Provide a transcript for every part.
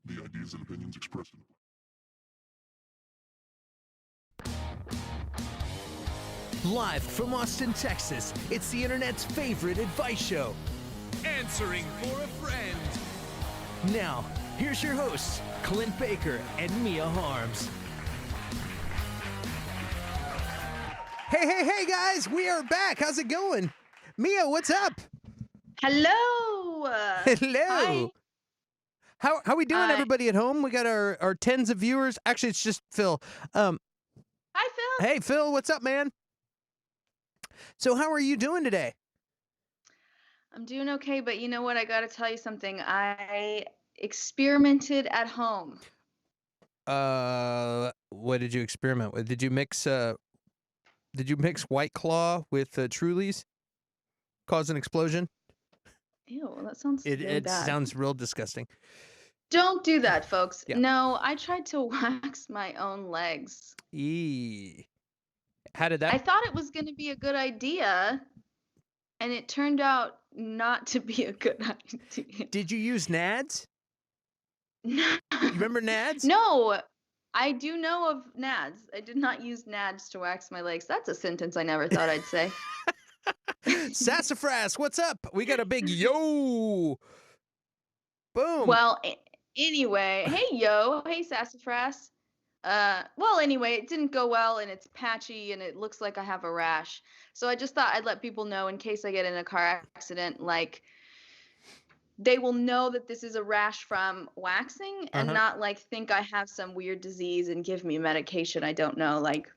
the ideas and opinions expressed in Live from Austin, Texas, it's the internet's favorite advice show. Answering for a friend. Now, here's your hosts, Clint Baker and Mia Harms. Hey, guys, we are back. How's it going? Mia, what's up? Hello. Hello. Hi. How we doing, everybody at home? We got our tens of viewers. Actually, it's just Phil. Hi, Phil. Hey, Phil, what's up, man? So how are you doing today? I'm doing okay, but you know what? I got to tell you something. I experimented at home. What did you experiment with? Did you mix White Claw with Trulies? Cause an explosion? Ew, that sounds really It bad. sounds real disgusting. Don't do that, folks. Yeah. No, I tried to wax my own legs. Eee. How did I that? thought it was going to be a good idea, and it turned out not to be a good idea. Did you use nads? You remember nads? No, I do know of nads. I did not use nads to wax my legs. That's a sentence I never thought I'd say. Sassafras, what's up? We got a big yo. Boom. Well, anyway, hey yo, hey sassafras. Well, anyway, it didn't go well, and it's patchy, and it looks like I have a rash. So I just thought I'd let people know in case I get in a car accident, like they will know that this is a rash from waxing, and not like think I have some weird disease and give me medication I don't know. Like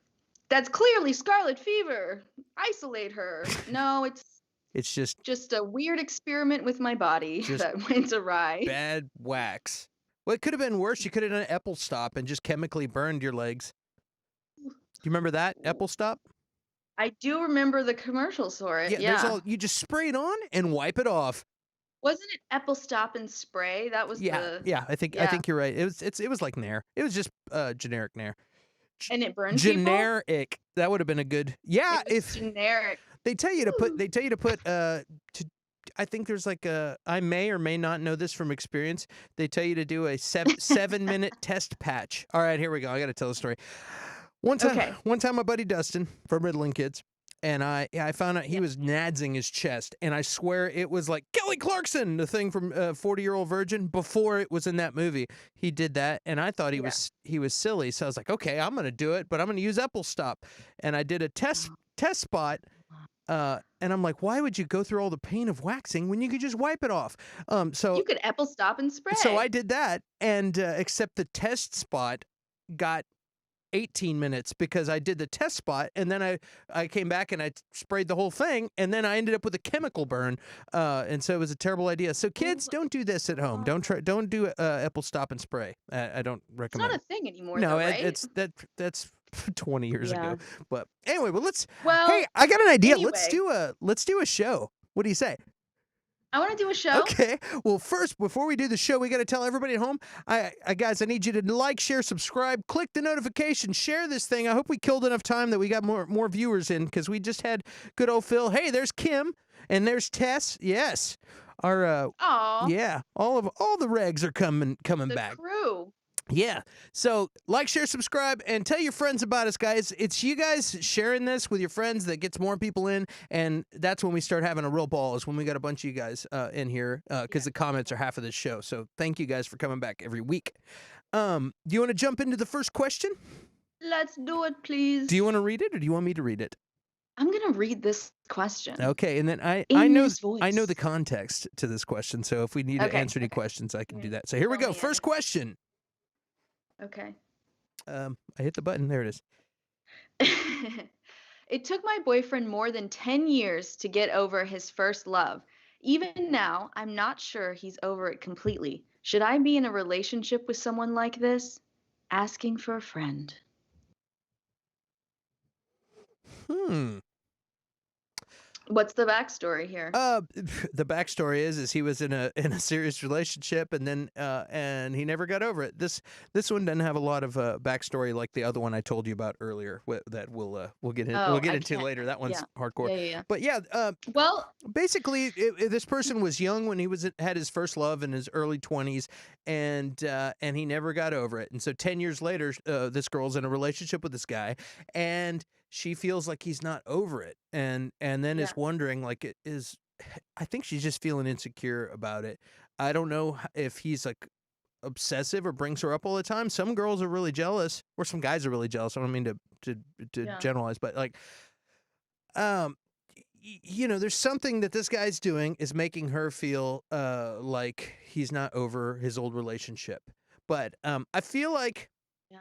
that's clearly scarlet fever. Isolate her. No, It's just a weird experiment with my body that went awry. Bad wax. Well, it could have been worse. You could have done an Apple stop and just chemically burned your legs. Do you remember that Apple stop? I do remember the commercials for it. Yeah. You just spray it on and wipe it off. Wasn't it Apple Stop and Spray? That was I think you're right. It was like Nair. It was just generic Nair. And it burned generic. People? That would have been a good. Yeah, if generic. They tell you to put I think there's like I may or may not know this from experience. They tell you to do a 7-minute test patch. All right, here we go. I got to tell a story. One time my buddy Dustin from Ritalin Kids, and I found out he was nadsing his chest, and I swear it was like Kelly Clarkson, the thing from 40-Year-Old Virgin, before it was in that movie. He did that, and I thought he was silly, so I was like, okay, I'm gonna do it, but I'm gonna use Apple Stop, and I did a test spot. And I'm like, why would you go through all the pain of waxing when you could just wipe it off? So you could Apple Stop and Spray. So I did that, and except the test spot got 18 minutes because I did the test spot, and then I came back and I sprayed the whole thing, and then I ended up with a chemical burn, and so it was a terrible idea. So kids, don't do this at home. Don't do Apple Stop and Spray. I don't recommend. It's not a thing anymore. No, though, right? that's 20 years ago. But anyway, well, hey, I got an idea. Anyway. Let's do a show. What do you say? I want to do a show. Okay. Well, first, before we do the show, we got to tell everybody at home, guys, I need you to like, share, subscribe, click the notification, share this thing. I hope we killed enough time that we got more viewers in, because we just had good old Phil. Hey, there's Kim, and there's Tess. Yes. Our yeah, all the regs are coming back. The crew. Yeah. So like, share, subscribe, and tell your friends about us, guys. It's you guys sharing this with your friends that gets more people in, and that's when we start having a real ball, is when we got a bunch of you guys in here, because the comments are half of this show. So thank you guys for coming back every week. Do you want to jump into the first question? Let's do it, please. Do you want to read it, or do you want me to read it? I'm going to read this question. Okay, and then I know the context to this question, so if we need to answer any questions, I can do that. So here we go. First question. Okay. I hit the button. There it is. It took my boyfriend more than 10 years to get over his first love. Even now, I'm not sure he's over it completely. Should I be in a relationship with someone like this? Asking for a friend. What's the backstory here? The backstory is he was in a serious relationship, and then and he never got over it. This one doesn't have a lot of backstory like the other one I told you about earlier. That we'll get Oh, I into can't. later. That one's Yeah. hardcore. Yeah. But yeah, Well, basically, this person was young when he had his first love in his early 20s, and he never got over it. And so 10 years later, this girl's in a relationship with this guy, and she feels like he's not over it, and then yeah. is wondering, like, it is. I think she's just feeling insecure about it. I don't know if he's like obsessive or brings her up all the time. Some girls are really jealous, or some guys are really jealous. I don't mean to Yeah. generalize, but like, you know, there's something that this guy's doing is making her feel like he's not over his old relationship. But I feel like Yeah.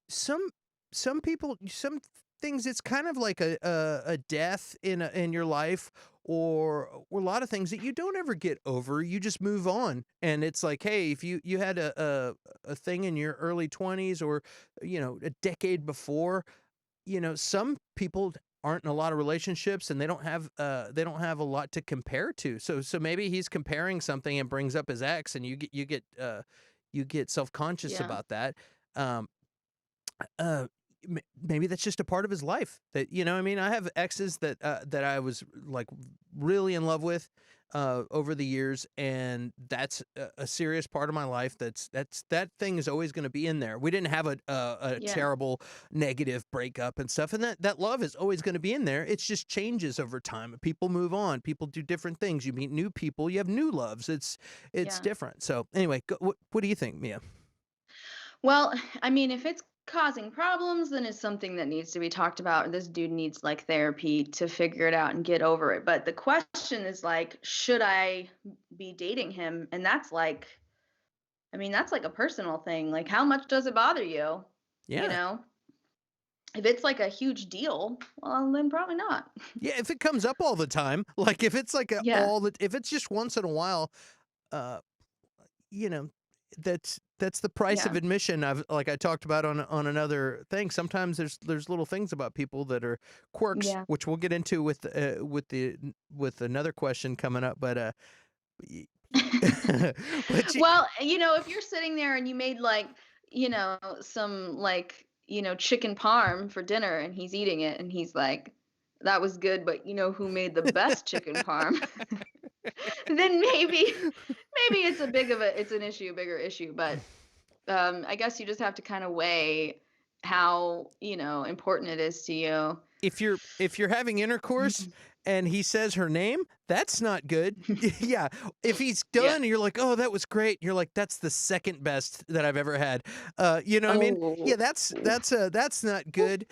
some people, some things, it's kind of like a death in your life, or a lot of things that you don't ever get over. You just move on, and it's like, hey, if you had a thing in your early 20s, or you know, a decade before, you know, some people aren't in a lot of relationships, and they don't have a lot to compare to. So maybe he's comparing something and brings up his ex, and you get self-conscious Yeah. about that. Um, maybe that's just a part of his life, that, you know what I mean? I have exes that I was like really in love with over the years, and that's a serious part of my life. That thing is always going to be in there. We didn't have a Yeah. terrible negative breakup and stuff, and that love is always going to be in there. It just changes over time. People move on. People do different things. You meet new people. You have new loves. It's Yeah. different. So anyway, what do you think, Mia? Well, I mean, if it's causing problems, then it's something that needs to be talked about. This dude needs like therapy to figure it out and get over it. But the question is like, should I be dating him? And that's like, I mean, that's like a personal thing. Like, how much does it bother you? You Yeah. know, if it's like a huge deal, well, then probably not. Yeah, if it comes up all the time, like if it's like Yeah. if it's just once in a while, uh, you know, that's the price Yeah. of admission. I talked about on another thing. Sometimes there's little things about people that are quirks, Yeah. which we'll get into with another question coming up. But but Well, you know, if you're sitting there and you made like, you know, some like, you know, chicken parm for dinner and he's eating it and he's like, that was good, but you know who made the best chicken parm? Then maybe it's it's an issue, bigger issue. But I guess you just have to kind of weigh how, you know, important it is to you. if you're having intercourse and he says her name, that's not good. Yeah. If he's Yeah. done and you're like, oh, that was great, you're like, that's the second best that I've ever had. You know what I mean? Yeah, Oh. that's not good.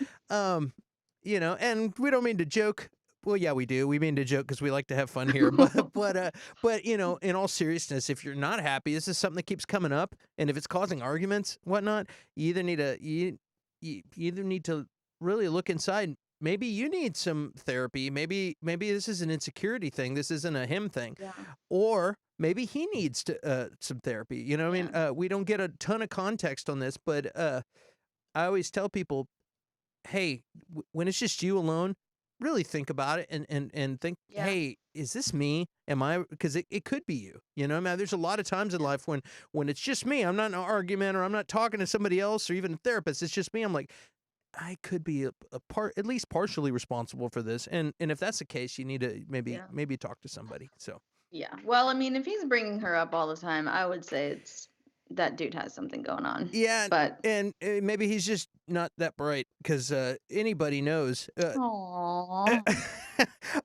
You know, and we don't mean to joke. Well, yeah, we do. We mean to joke because we like to have fun here. But you know, in all seriousness, if you're not happy, this is something that keeps coming up, and if it's causing arguments, whatnot, you either need to you either need to really look inside. Maybe you need some therapy. Maybe this is an insecurity thing. This isn't a him thing. Yeah. Or maybe he needs to some therapy. You know what I mean? We don't get a ton of context on this, but I always tell people, hey, when it's just you alone, really think about it and think, Yeah. hey, is this me? Am I? Because it could be you. You know, man, there's a lot of times in life when it's just me. I'm not in an argument, or I'm not talking to somebody else, or even a therapist. It's just me. I'm like, I could be a part, at least partially responsible for this. And if that's the case, you need to maybe talk to somebody. So Yeah. Well, I mean, if he's bringing her up all the time, I would say it's that dude has something going on. yeah, But and maybe he's just not that bright, because anybody knows. Aww.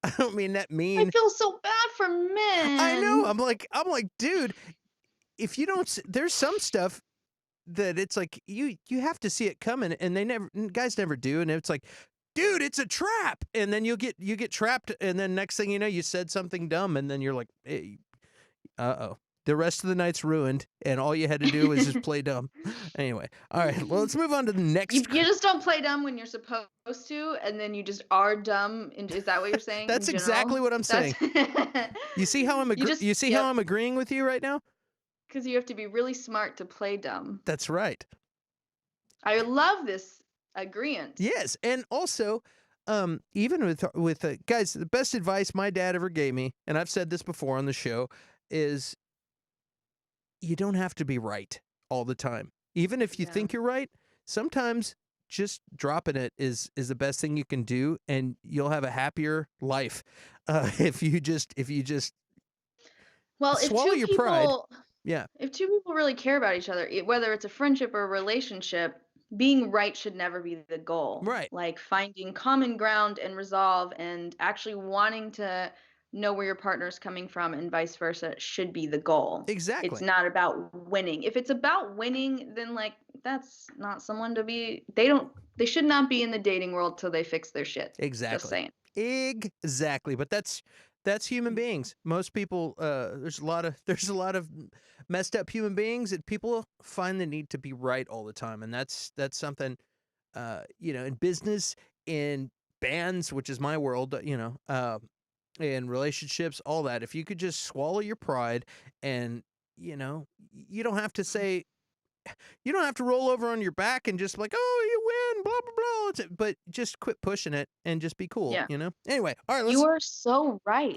I don't mean that I mean. feel so bad for men. I know. I'm like, dude, if you don't, there's some stuff that it's like you have to see it coming, and guys never do, and it's like, dude, it's a trap, and then you get trapped, and then next thing you know, you said something dumb, and then you're like, hey, the rest of the night's ruined, and all you had to do was just play dumb. Anyway, all right, well, let's move on to the next. You just don't play dumb when you're supposed to, and then you just are dumb. Is that what you're saying? That's exactly what I'm saying. You see how I'm how I'm agreeing with you right now? Because you have to be really smart to play dumb. That's right. I love this agreement. Yes, and also, even with guys, the best advice my dad ever gave me, and I've said this before on the show, is you don't have to be right all the time. Even if you Yeah. think you're right, sometimes just dropping it is the best thing you can do, and you'll have a happier life if you just Well, if swallow two your pride. people Yeah, if two people really care about each other, whether it's a friendship or a relationship, being right should never be the goal. right. Like finding common ground and resolve and actually wanting to know where your partner's coming from and vice versa should be the goal. It's Exactly. not about winning. If it's about winning, then like that's not someone to be they should not be in the dating world till they fix their shit. Just Exactly. saying. Exactly. But that's human beings. Most people there's a lot of messed up human beings, and people find the need to be right all the time, and that's something in business, in bands, which is my world, in relationships, all that. If you could just swallow your pride, and you don't have to say, you don't have to roll over on your back and just like, oh, you win, blah blah blah. But just quit pushing it and just be cool. Yeah. Anyway, all right, let's. You are so right.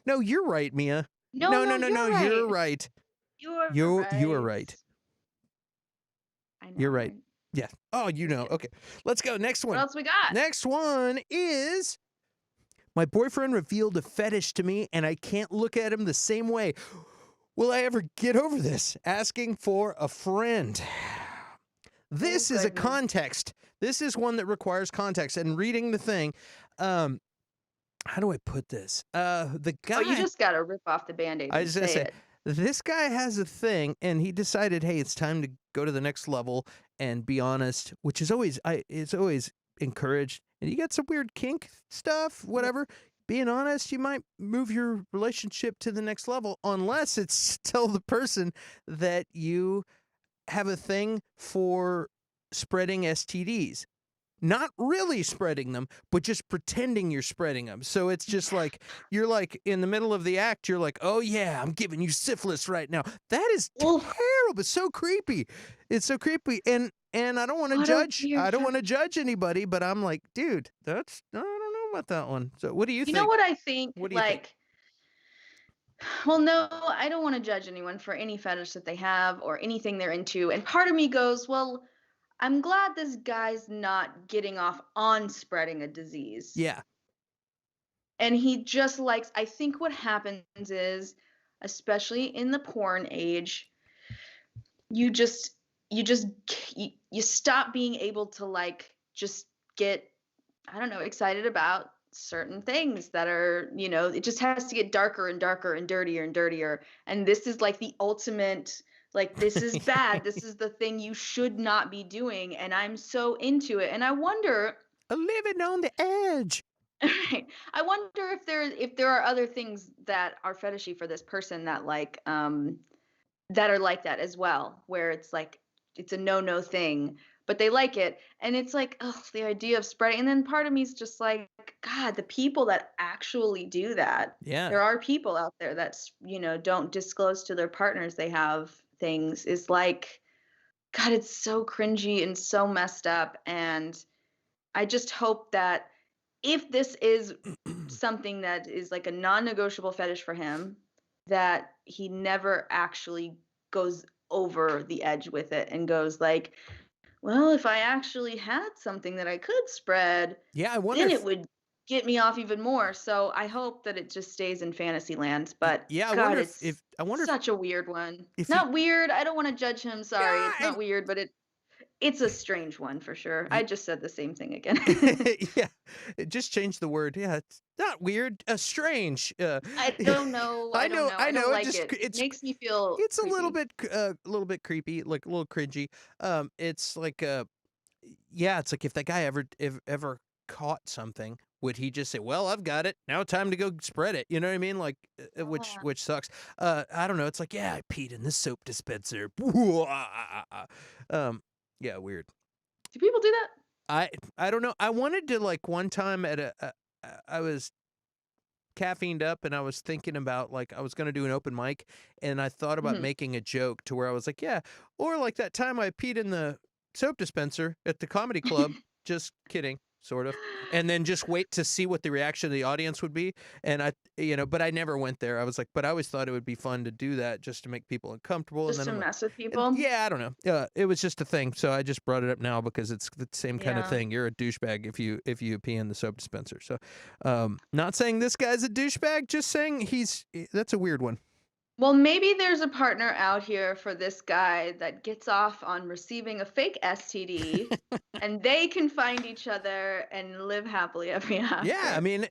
No, you're right, Mia. No, no, you're you're right. You are You are right. I know. You're right. Yeah. Oh, Okay, let's go. Next one. What else we got? Next one is, my boyfriend revealed a fetish to me, and I can't look at him the same way. Will I ever get over this? Asking for a friend. This is a goodness. context. This is one that requires context. And reading the thing, how do I put this? The guy. Oh, you just gotta rip off the Band-Aid. I and was gonna say, it. this guy has a thing, and he decided, hey, it's time to go to the next level and be honest, which is always it's always encouraged. And you got some weird kink stuff, whatever. Being honest, you might move your relationship to the next level, unless it's tell the person that you have a thing for spreading STDs. Not really spreading them, but just pretending you're spreading them. So it's just like, you're like in the middle of the act, you're like, oh yeah, I'm giving you syphilis right now. That is terrible. It's so creepy. It's so creepy. And I don't want to judge. I don't want to judge anybody, but I'm like, dude, I don't know about that one. So what do you think? You know what I think? What do you think? Well, no, I don't want to judge anyone for any fetish that they have or anything they're into. And part of me goes, well, I'm glad this guy's not getting off on spreading a disease. Yeah. And he just likes, I think what happens is, especially in the porn age, you stop being able to like just get, I don't know, excited about certain things that are, it just has to get darker and darker and dirtier and dirtier. And this is like the ultimate, like, this is bad. This is the thing you should not be doing. And I'm so into it. And I wonder, living on the edge. Right. I wonder if there are other things that are fetishy for this person that like that are like that as well, where it's like it's a no thing, but they like it, and it's like, oh, the idea of spreading. And then part of me is just like, God, the people that actually do that. Yeah. There are people out there that don't disclose to their partners they have things. Is like, God, it's so cringy and so messed up, and I just hope that if this is something that is like a non-negotiable fetish for him, that he never actually goes over the edge with it and goes like, well, if I actually had something that I could spread, I wonder then it would get me off even more. So I hope that it just stays in fantasy land. But yeah, God, I wonder such a weird one. If Not weird. I don't want to judge him. Sorry, Yeah, it's not weird, but it's a strange one for sure. I just said the same thing again. Yeah, just change the word. Yeah, it's not weird. Strange. I don't know. I know. I don't like it. It makes me feel. It's creepy. a little bit creepy, like a little cringy. It's like it's like if that guy ever caught something, would he just say, "Well, I've got it. Now time to go spread it." You know what I mean? Like, which sucks. I don't know. It's like, yeah, I peed in the soap dispenser. Yeah, weird. Do people do that? I don't know. I wanted to, like, one time at I was caffeined up, and I was thinking about, like, I was going to do an open mic, and I thought about making a joke to where I was like, yeah, or like that time I peed in the soap dispenser at the comedy club. Just kidding. sort of, and then just wait to see what the reaction of the audience would be. And but I never went there. I was like, but I always thought it would be fun to do that just to make people uncomfortable. Just and to then I'm like, mess with people. yeah, I don't know. It was just a thing, so I just brought it up now because it's the same kind of Yeah. thing. You're a douchebag if you pee in the soap dispenser. So, not saying this guy's a douchebag, just saying that's a weird one. Well, maybe there's a partner out here for this guy that gets off on receiving a fake STD, and they can find each other and live happily ever after. Yeah, I mean,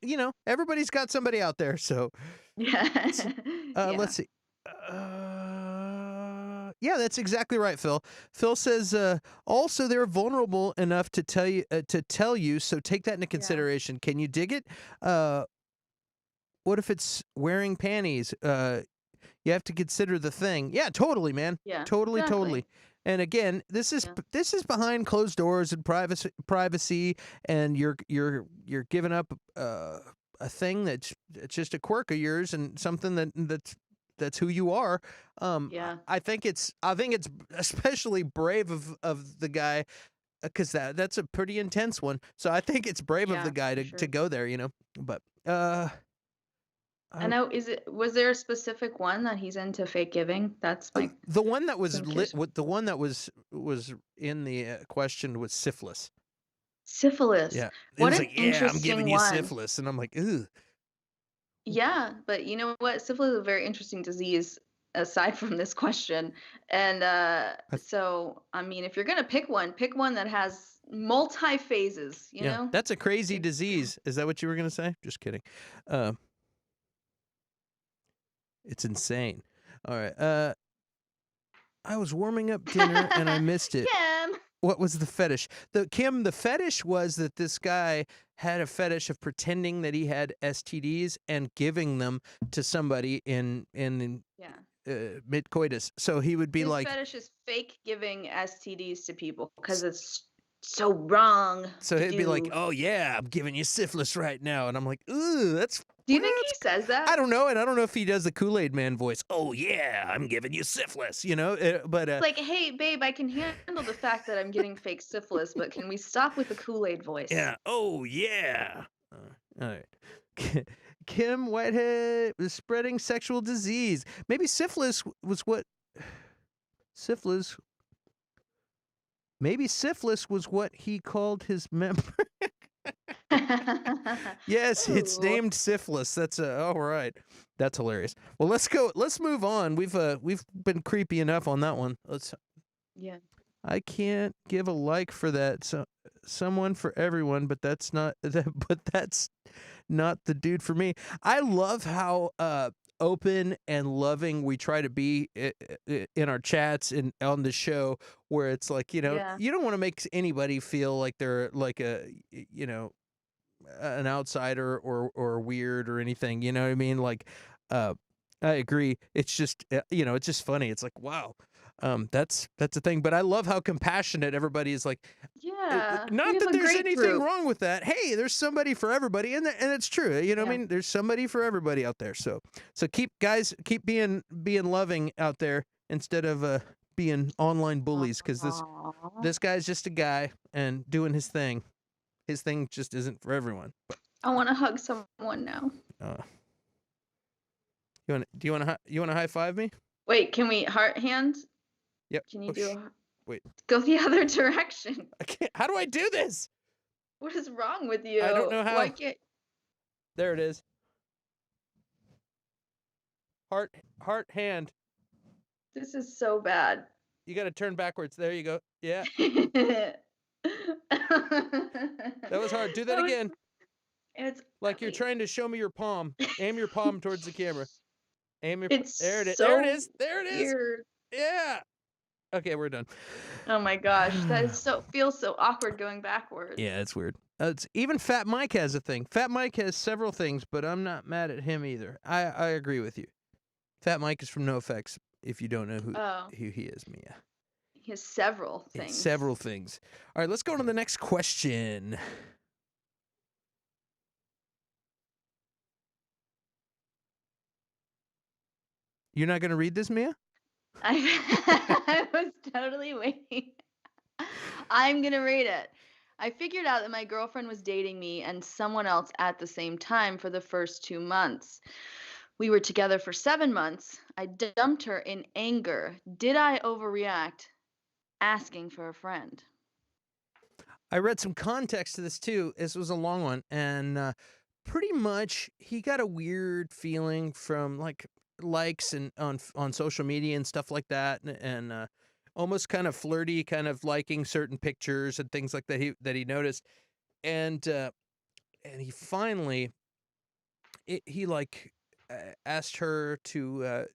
everybody's got somebody out there. So, Yeah. let's see. Yeah, that's exactly right, Phil. Phil says, also they're vulnerable enough to tell you, so take that into consideration. Can you dig it? What if it's wearing panties? You have to consider the thing. Yeah, totally, man. Yeah, Totally, exactly. totally. And again, this is behind closed doors and privacy, and you're giving up a thing that's just a quirk of yours and something that's who you are. I think it's especially brave of the guy, because that's a pretty intense one. So I think it's brave of the guy to go there, But I know. Was there a specific one that he's into fake giving? That's my the one that was I'm curious. the one that was in the question was syphilis. Syphilis. Yeah, it What was an like, yeah, I'm interesting giving you one. syphilis, and I'm like, ugh. Yeah, but you know what? Syphilis is a very interesting disease aside from this question. And so, I mean, if you're gonna pick one that has multi phases, you know? That's a crazy disease. Is that what you were gonna say? Just kidding. It's insane. All right. I was warming up dinner and I missed it. Kim. What was the fetish? The fetish was that this guy had a fetish of pretending that he had STDs and giving them to somebody in mid-coitus. So he would be His like, fetish is fake giving STDs to people because it's so wrong. So he'd be like, "Oh yeah, I'm giving you syphilis right now," and I'm like, "Ooh, that's." Do you think he says that? I don't know, and I don't know if he does the Kool-Aid Man voice. Oh yeah, I'm giving you syphilis, But It's like, hey, babe, I can handle the fact that I'm getting fake syphilis, but can we stop with the Kool-Aid voice? Yeah. Oh yeah. All right. Kim Whitehead was spreading sexual disease. Maybe syphilis was what. Syphilis. Maybe syphilis was what he called his member. Yes, it's named syphilis. That's all right. That's hilarious. Well, let's go. Let's move on. We've been creepy enough on that one. Yeah. I can't give a like for that. So someone for everyone, but that's not but that's not the dude for me. I love how open and loving we try to be in our chats and on the show, where it's like, you don't want to make anybody feel like they're like an outsider or weird or anything, you know what I mean? Like, I agree. It's just, it's just funny. It's like, wow. That's the thing. But I love how compassionate everybody is. Like, not that there's anything wrong with that. Hey, there's somebody for everybody, and it's true. You know what I mean? There's somebody for everybody out there. So keep being loving out there instead of being online bullies, because this guy's just a guy and doing his thing. His thing just isn't for everyone. But, I want to hug someone now. Do you want to high five me? Wait, can we heart hand? Yep. Can you do wait. Go the other direction. I can't. How do I do this? What is wrong with you? I don't know how. Why can't... There it is. Heart hand. This is so bad. You got to turn backwards. There you go. Yeah. That was hard. Do that again. It's like you're trying to show me your palm. Aim your palm towards the camera. Aim your. It's there it is. So there it is. There it is. Weird. Yeah. Okay, we're done. Oh my gosh, that is feels so awkward going backwards. Yeah, it's weird. Even Fat Mike has a thing. Fat Mike has several things, but I'm not mad at him either. I agree with you. Fat Mike is from NoFX. If you don't know who he is, Mia. He has several things. Several things. All right, let's go on to the next question. You're not going to read this, Mia? I was totally waiting. I'm going to read it. I figured out that my girlfriend was dating me and someone else at the same time for the first 2 months. We were together for 7 months. I dumped her in anger. Did I overreact? Asking for a friend. I read some context to this too. This was a long one, and pretty much he got a weird feeling from like likes and on social media and stuff like that, and almost kind of flirty, kind of liking certain pictures and things like that he noticed, and he finally he like asked her to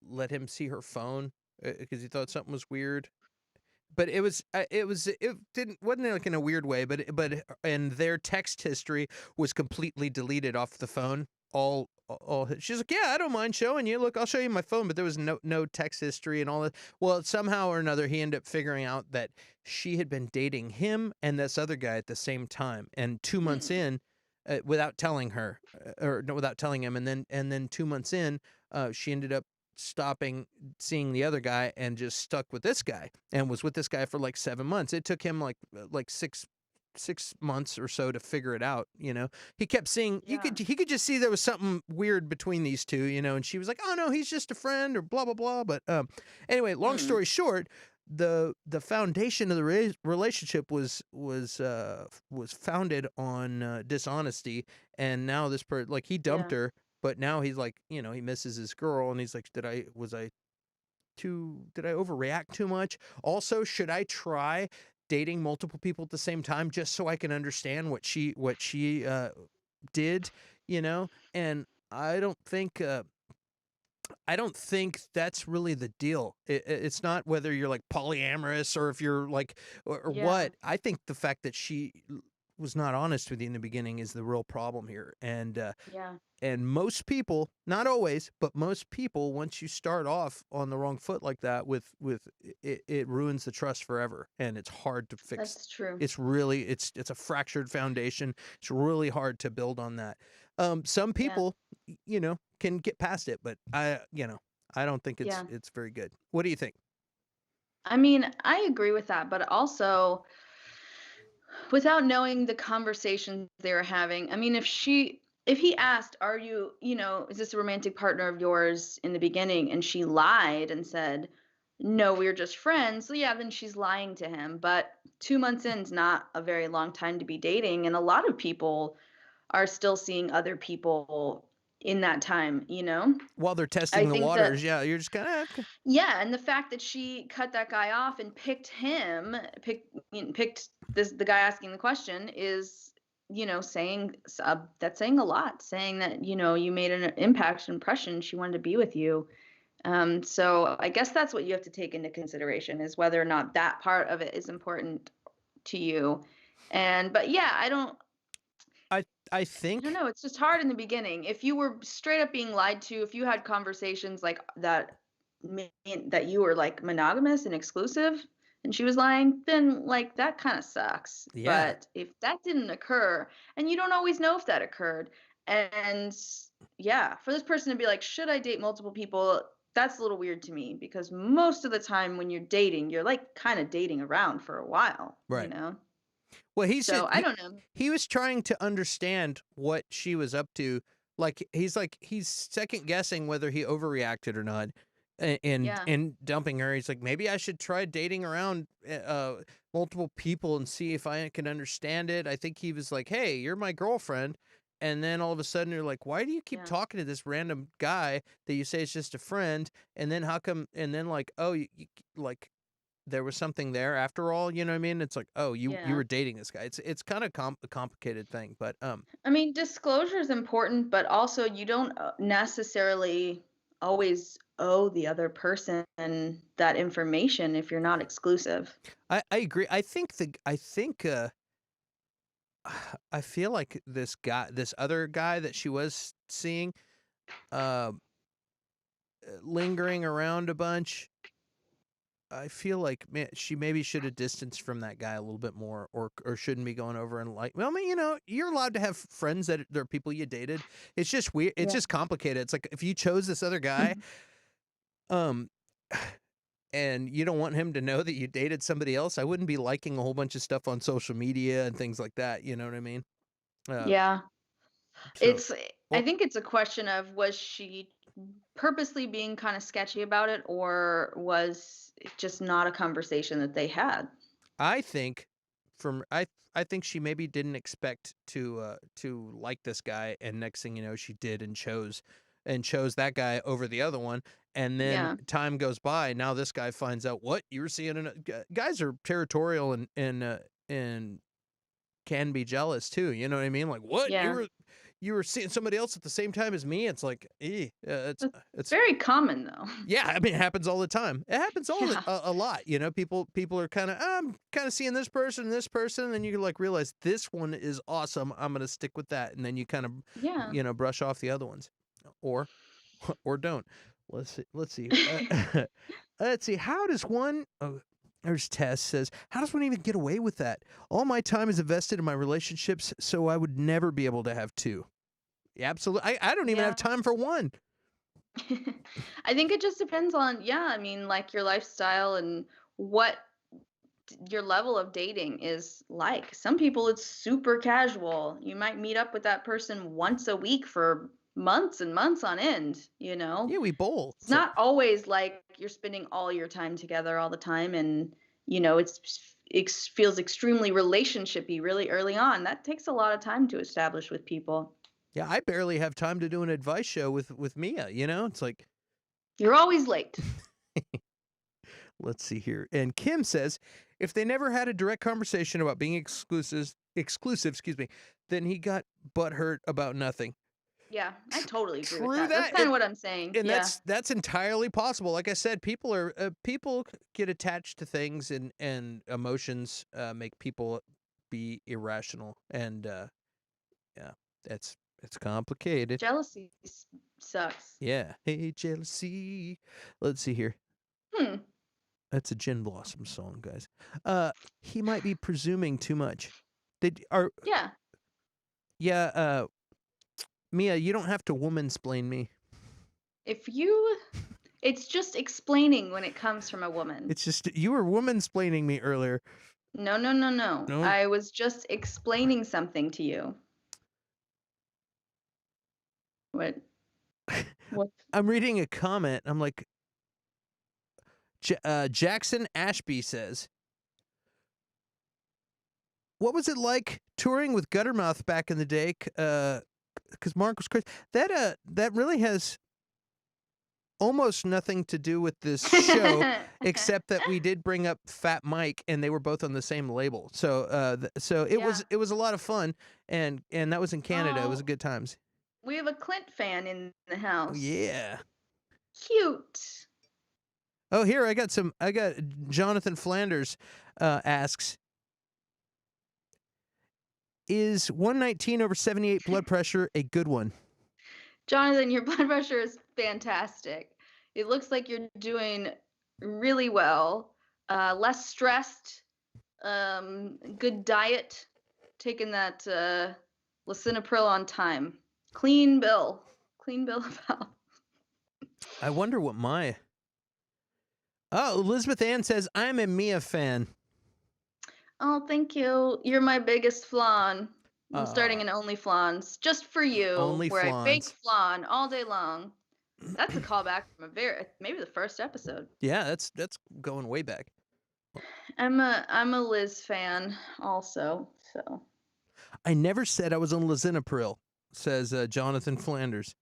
let him see her phone because he thought something was weird, but it wasn't like in a weird way, but and their text history was completely deleted off the phone. All she's like, yeah, I don't mind showing you. Look, I'll show you my phone, but there was no text history and all that. Well, somehow or another, he ended up figuring out that she had been dating him and this other guy at the same time, and 2 months in, without telling her, or no, without telling him, and then 2 months in, she ended up stopping seeing the other guy and just stuck with this guy and was with this guy for like 7 months. It took him like 6 months or so to figure it out. He kept seeing he could just see there was something weird between these two. And she was like, oh no, he's just a friend or blah blah blah. But anyway, long story short, the foundation of the relationship was founded on dishonesty, and now this like he dumped her. But now he's like, he misses his girl, and he's like, did I overreact too much? Also, should I try dating multiple people at the same time just so I can understand what she did? And I don't think that's really the deal. It's not whether you're like polyamorous or if you're like or what. I think the fact that she was not honest with you in the beginning is the real problem here. And most people, not always, but most people, once you start off on the wrong foot like that, with it ruins the trust forever, and it's hard to fix. That's true. It's really it's a fractured foundation. It's really hard to build on that. Some people, can get past it, but I don't think it's very good. What do you think? I mean, I agree with that, but also without knowing the conversations they were having. I mean, if he asked, are you, is this a romantic partner of yours in the beginning? And she lied and said, no, we're just friends. So yeah, then she's lying to him. But 2 months in is not a very long time to be dating. And a lot of people are still seeing other people in that time, While they're testing the waters. You're just kind of. Yeah. And the fact that she cut that guy off and picked the guy asking the question is, saying that's saying a lot, saying that, you made an impression. She wanted to be with you. So I guess that's what you have to take into consideration, is whether or not that part of it is important to you. But yeah, I think, I don't know. It's just hard in the beginning. If you were straight up being lied to, if you had conversations like that, that you were like monogamous and exclusive, and she was lying, then like that kind of sucks. Yeah. But if that didn't occur, and you don't always know if that occurred, and yeah, for this person to be like, should I date multiple people? That's a little weird to me, because most of the time when you're dating, you're like kind of dating around for a while, right? Well, I don't know. He was trying to understand what she was up to. He's second guessing whether he overreacted or not. And dumping her. He's like, maybe I should try dating around multiple people and see if I can understand it. I think he was like, hey, you're my girlfriend. And then all of a sudden you're like, why do you keep talking to this random guy that you say is just a friend? And then how come? And then like, oh, you there was something there after all. You know what I mean? It's like, oh, you were dating this guy. It's kind of a complicated thing, but I mean, disclosure is important, but also you don't necessarily always owe the other person that information if you're not exclusive. I agree. I feel like this other guy that she was seeing, lingering around a bunch. I feel like she maybe should have distanced from that guy a little bit more, or shouldn't be going over and like. Well, I mean, you're allowed to have friends that are people you dated. It's just weird. It's just complicated. It's like if you chose this other guy, and you don't want him to know that you dated somebody else, I wouldn't be liking a whole bunch of stuff on social media and things like that. You know what I mean? Yeah. So, I think it's a question of, was she purposely being kind of sketchy about it, or was it just not a conversation that they had? I think I think she maybe didn't expect to like this guy, and next thing you know, she did and chose that guy over the other one. And then Yeah. time goes by. Now this guy finds out what you were seeing. Guys are territorial and can be jealous too. You know what I mean? Like, what, Yeah. you were seeing somebody else at the same time as me? It's like, It's it's very common though. yeah. I mean, it happens all the time. It happens Yeah. a lot. You know, people are kind of, I'm kind of seeing this person, and then you like realize this one is awesome. I'm gonna stick with that, and then you kind of Yeah. brush off the other ones, or or don't. Let's see. Let's see. Let's see. How does one? Oh, there's Tess says, how does one even get away with that? All my time is invested in my relationships, so I would never be able to have two. Yeah, absolutely. I don't even Yeah. have time for one. I think it just depends on, I mean, like your lifestyle and what your level of dating is like. Some people it's super casual. You might meet up with that person once a week for months and months on end, you know? Yeah, we bowl. It's not always like you're spending all your time together all the time, and it feels extremely relationshipy really early on. That takes a lot of time to establish with people. Yeah, I barely have time to do an advice show with Mia, you know? It's like, You're always late. let's see here. And Kim says, if they never had a direct conversation about being exclusive, excuse me, then he got butthurt about nothing. Yeah, I totally agree True with that. that, That's kind of what I'm saying. And Yeah. that's entirely possible. Like I said, people get attached to things, and emotions make people be irrational, and yeah, it's complicated. Jealousy sucks. Yeah. Hey, jealousy. Let's see here. That's a Gin Blossom song, guys. He might be presuming too much. Yeah. Yeah, Mia, you don't have to womansplain me. It's just explaining when it comes from a woman. It's just, you were womansplaining me earlier. No. No? I was just explaining something to you. What? What? I'm reading a comment. I'm like, Jackson Ashby says, what was it like touring with Guttermouth back in the day? Because Mark was crazy. That really has almost nothing to do with this show, except that we did bring up Fat Mike, and they were both on the same label. So it was a lot of fun, and that was in Canada. It was good times. We have a Clint fan in the house. Yeah. Cute. Oh, here I got Jonathan Flanders asks, is 119/78 blood pressure a good one? Jonathan, your blood pressure is fantastic. It looks like you're doing really well. Less stressed. Good diet. Taking that lisinopril on time. Clean bill of health. I wonder what my... Oh, Elizabeth Ann says, I'm a Mia fan. Oh, thank you. You're my biggest flan. I'm starting an OnlyFlans just for you, where I fake flan all day long. That's a callback from maybe the first episode. Yeah, that's going way back. I'm a Liz fan also, so. I never said I was on lisinopril, says Jonathan Flanders.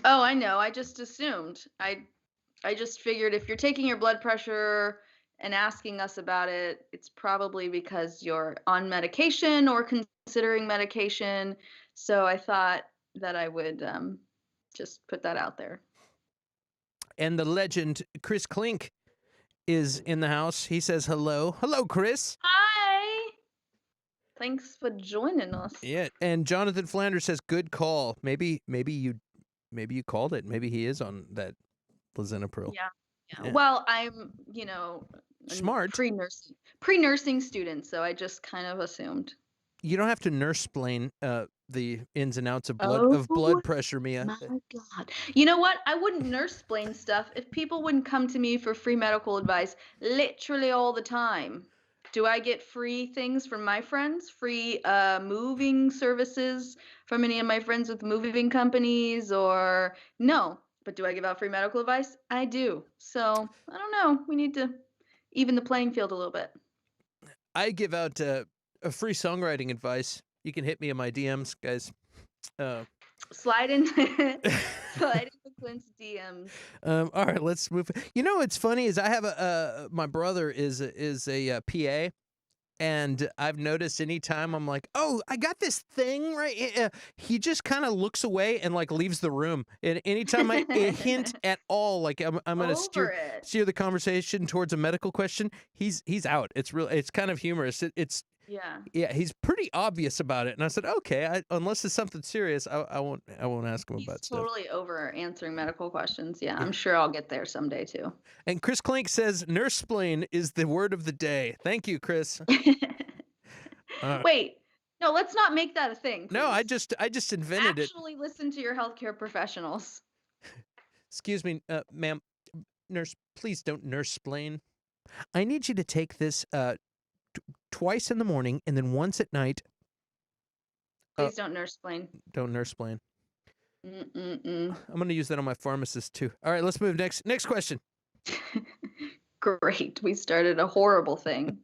Oh, I know. I just assumed. I just figured if you're taking your blood pressure and asking us about it, it's probably because you're on medication or considering medication. So I thought that I would just put that out there. And the legend Chris Klink is in the house. He says hello. Hello, Chris. Hi. Thanks for joining us. Yeah, and Jonathan Flanders says good call. Maybe you called it. Maybe he is on that lisinopril. Yeah. Well, I'm, smart pre-nursing student, so I just kind of assumed. You don't have to nurse-splain the ins and outs of Oh blood pressure, Mia. my God. You know what? I wouldn't nurse-splain stuff if people wouldn't come to me for free medical advice literally all the time. Do I get free things from my friends? Free moving services from any of my friends with moving companies or no? But do I give out free medical advice? I do. So, I don't know. We need to even the playing field a little bit. I give out a free songwriting advice. You can hit me in my DMs, guys. Slide in slide into Clint's DMs. All right, let's move. You know what's funny is I have my brother is a PA, and I've noticed anytime I'm like, oh, I got this thing right, he just kind of looks away and like leaves the room. And anytime I hint at all, like I'm gonna steer the conversation towards a medical question, he's out. It's kind of humorous. Yeah, he's pretty obvious about it, and I said, okay, unless it's something serious, I won't ask him about stuff. Totally over answering medical questions. Yeah, I'm sure I'll get there someday too. And Chris Clink says, nurse-splain is the word of the day. Thank you, Chris. Wait, no, let's not make that a thing. Please. No, I just invented it. Actually, listen to your healthcare professionals. Excuse me, ma'am, nurse, please don't nurse-splain. I need you to take this twice in the morning and then once at night. Please don't nurse-splain. Don't nurse-splain. I'm going to use that on my pharmacist too. All right, let's move next question. Great. We started a horrible thing.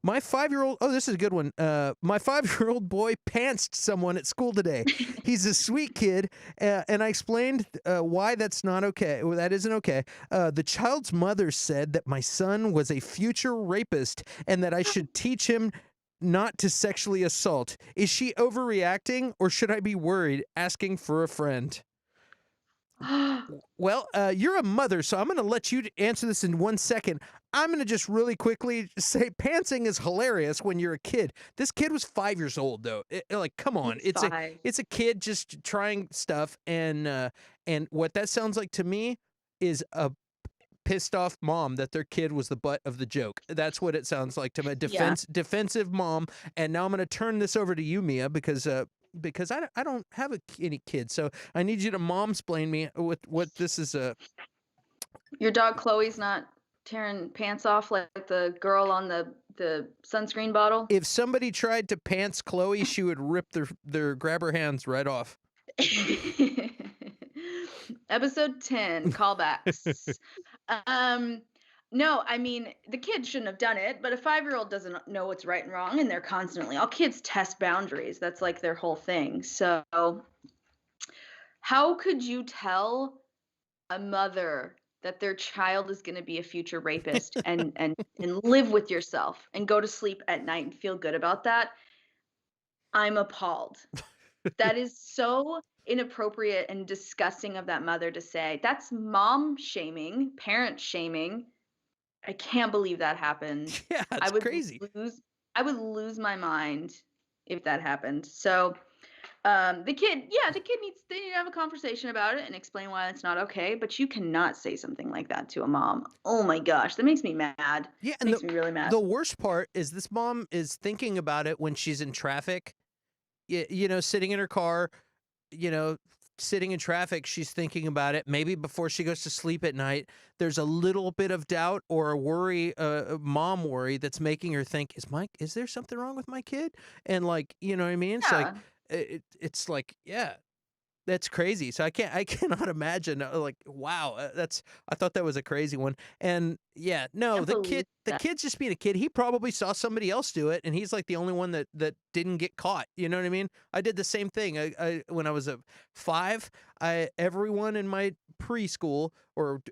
My 5-year-old, oh, this is a good one. My 5-year-old boy pantsed someone at school today. He's a sweet kid, and I explained why that's not okay. Well, that isn't okay. The child's mother said that my son was a future rapist and that I should teach him not to sexually assault. Is she overreacting, or should I be worried? Asking for a friend. Well, you're a mother, so I'm going to let you answer this in 1 second. I'm going to just really quickly say pantsing is hilarious when you're a kid. This kid was 5 years old, though. Like, come on. It's a kid just trying stuff, and what that sounds like to me is a pissed off mom that their kid was the butt of the joke. That's what it sounds like to me. Defensive mom. And now I'm going to turn this over to you, Mia, because I don't have any kids, so I need you to mom-splain me what this is. Your dog Chloe's not tearing pants off like the girl on the sunscreen bottle? If somebody tried to pants Chloe, she would rip grab her hands right off. Episode 10, callbacks. No, I mean, the kid shouldn't have done it, but a 5-year-old doesn't know what's right and wrong, and they're constantly, all kids test boundaries. That's like their whole thing. So how could you tell a mother that their child is going to be a future rapist and live with yourself and go to sleep at night and feel good about that? I'm appalled. That is so inappropriate and disgusting of that mother to say. That's mom shaming, parent shaming. I can't believe that happened. Yeah, it's crazy. I would lose my mind if that happened. So the kid needs to have a conversation about it and explain why it's not okay. But you cannot say something like that to a mom. Oh my gosh, that makes me mad. Yeah, and makes me really mad. The worst part is this mom is thinking about it when she's in traffic. You know, sitting in her car, sitting in traffic, she's thinking about it. Maybe before she goes to sleep at night, there's a little bit of doubt or a worry, mom worry that's making her think, is there something wrong with my kid? And like, you know what I mean? It's like, it's like, yeah, that's crazy. So I cannot imagine. Like, wow, I thought that was a crazy one. And yeah, no, the kid's just being a kid. He probably saw somebody else do it, and he's like the only one that didn't get caught. You know what I mean? I did the same thing. I when I was 5, everyone in my preschool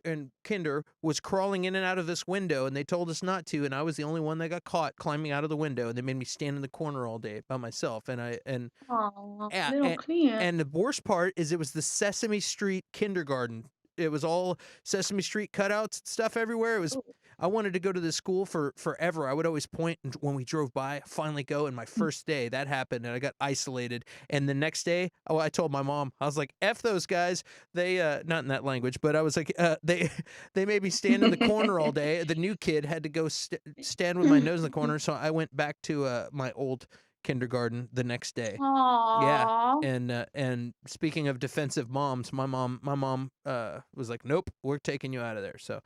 and kinder was crawling in and out of this window, and they told us not to, and I was the only one that got caught climbing out of the window, and they made me stand in the corner all day by myself. And the worst part is it was the Sesame Street kindergarten. It was all Sesame Street cutouts and stuff everywhere. It was. I wanted to go to this school for forever. I would always point when we drove by, finally go. And my first day, that happened, and I got isolated. And the next day, I told my mom, I was like, F those guys. They, not in that language, but I was like, they made me stand in the corner all day. The new kid had to go stand with my nose in the corner. So I went back to my old kindergarten the next day. Aww. And speaking of defensive moms, my mom was like, "Nope, we're taking you out of there." So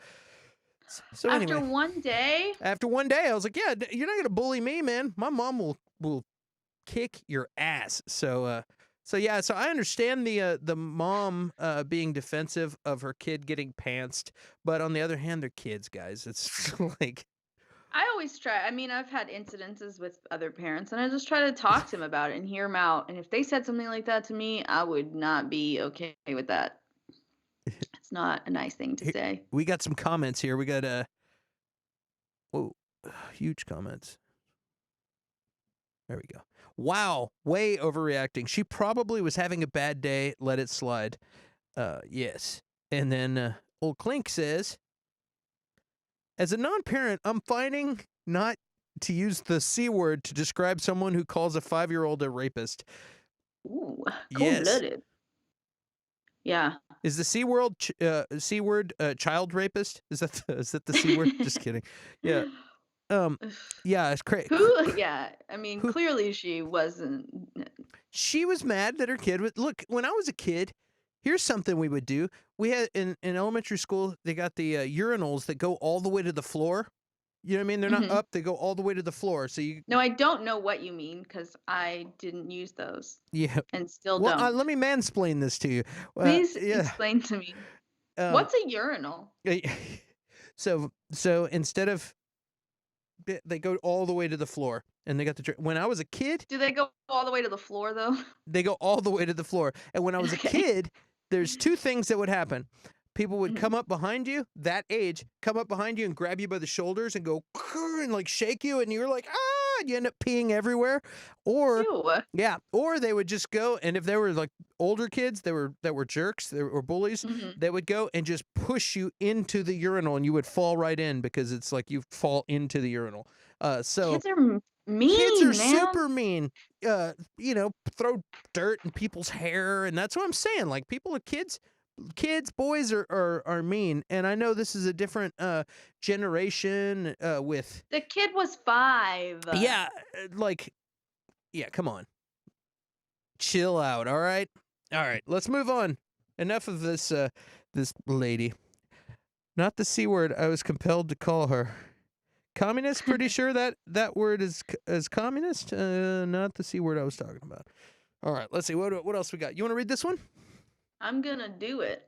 After anyway, one day? after one day, I was like, "Yeah, you're not gonna bully me, man. My mom will kick your ass." So yeah, so I understand the mom being defensive of her kid getting pantsed, but on the other hand, they're kids, guys. It's like, I always try. I mean, I've had incidences with other parents, and I just try to talk to them about it and hear them out. And if they said something like that to me, I would not be okay with that. It's not a nice thing to Here- say. we got some comments here. We got whoa, huge comments. There we go. Wow, way overreacting. She probably was having a bad day. Let it slide. Yes. And then old Clink says, as a non-parent, I'm finding not to use the C word to describe someone who calls a 5-year-old a rapist. Ooh, Yes. cold-blooded. Yeah. Is the C word child rapist? Is that the C word? Just kidding. Yeah. Yeah, it's crazy. Who? Yeah. I mean, Who- clearly she wasn't. She was mad that her kid would look. When I was a kid, here's something we would do. We had in elementary school, they got the urinals that go all the way to the floor. You know what I mean? They're not Mhm. up; they go all the way to the floor. So you, No, I don't know what you mean because I didn't use those yeah. and still Well, don't. let me mansplain this to you. Please Yeah. explain to me. What's a urinal? So instead of they go all the way to the floor, and they got the. When I was a kid, Do they go all the way to the floor though? they go all the way to the floor. And when I was Okay. a kid, there's two things that would happen. People would Mhm. come up behind you, that age, come up behind you and grab you by the shoulders and go and like shake you, and you're like, ah, and you end up peeing everywhere. Or Ew. yeah, or they would just go, and if they were like older kids that were jerks or bullies, Mhm. they would go and just push you into the urinal, and you would fall right in because it's like you fall into the urinal. So Kids are mean, kids are man. super mean. Throw dirt in people's hair, and that's what I'm saying. Like kids, boys are mean, and I know this is a different generation with The kid was 5. yeah, come on, chill out, all right, let's move on. Enough of this this lady. Not the C word I was compelled to call her. Communist, pretty sure that word is communist. Not the C word I was talking about. All right, let's see. What else we got? You want to read this one? I'm gonna do it.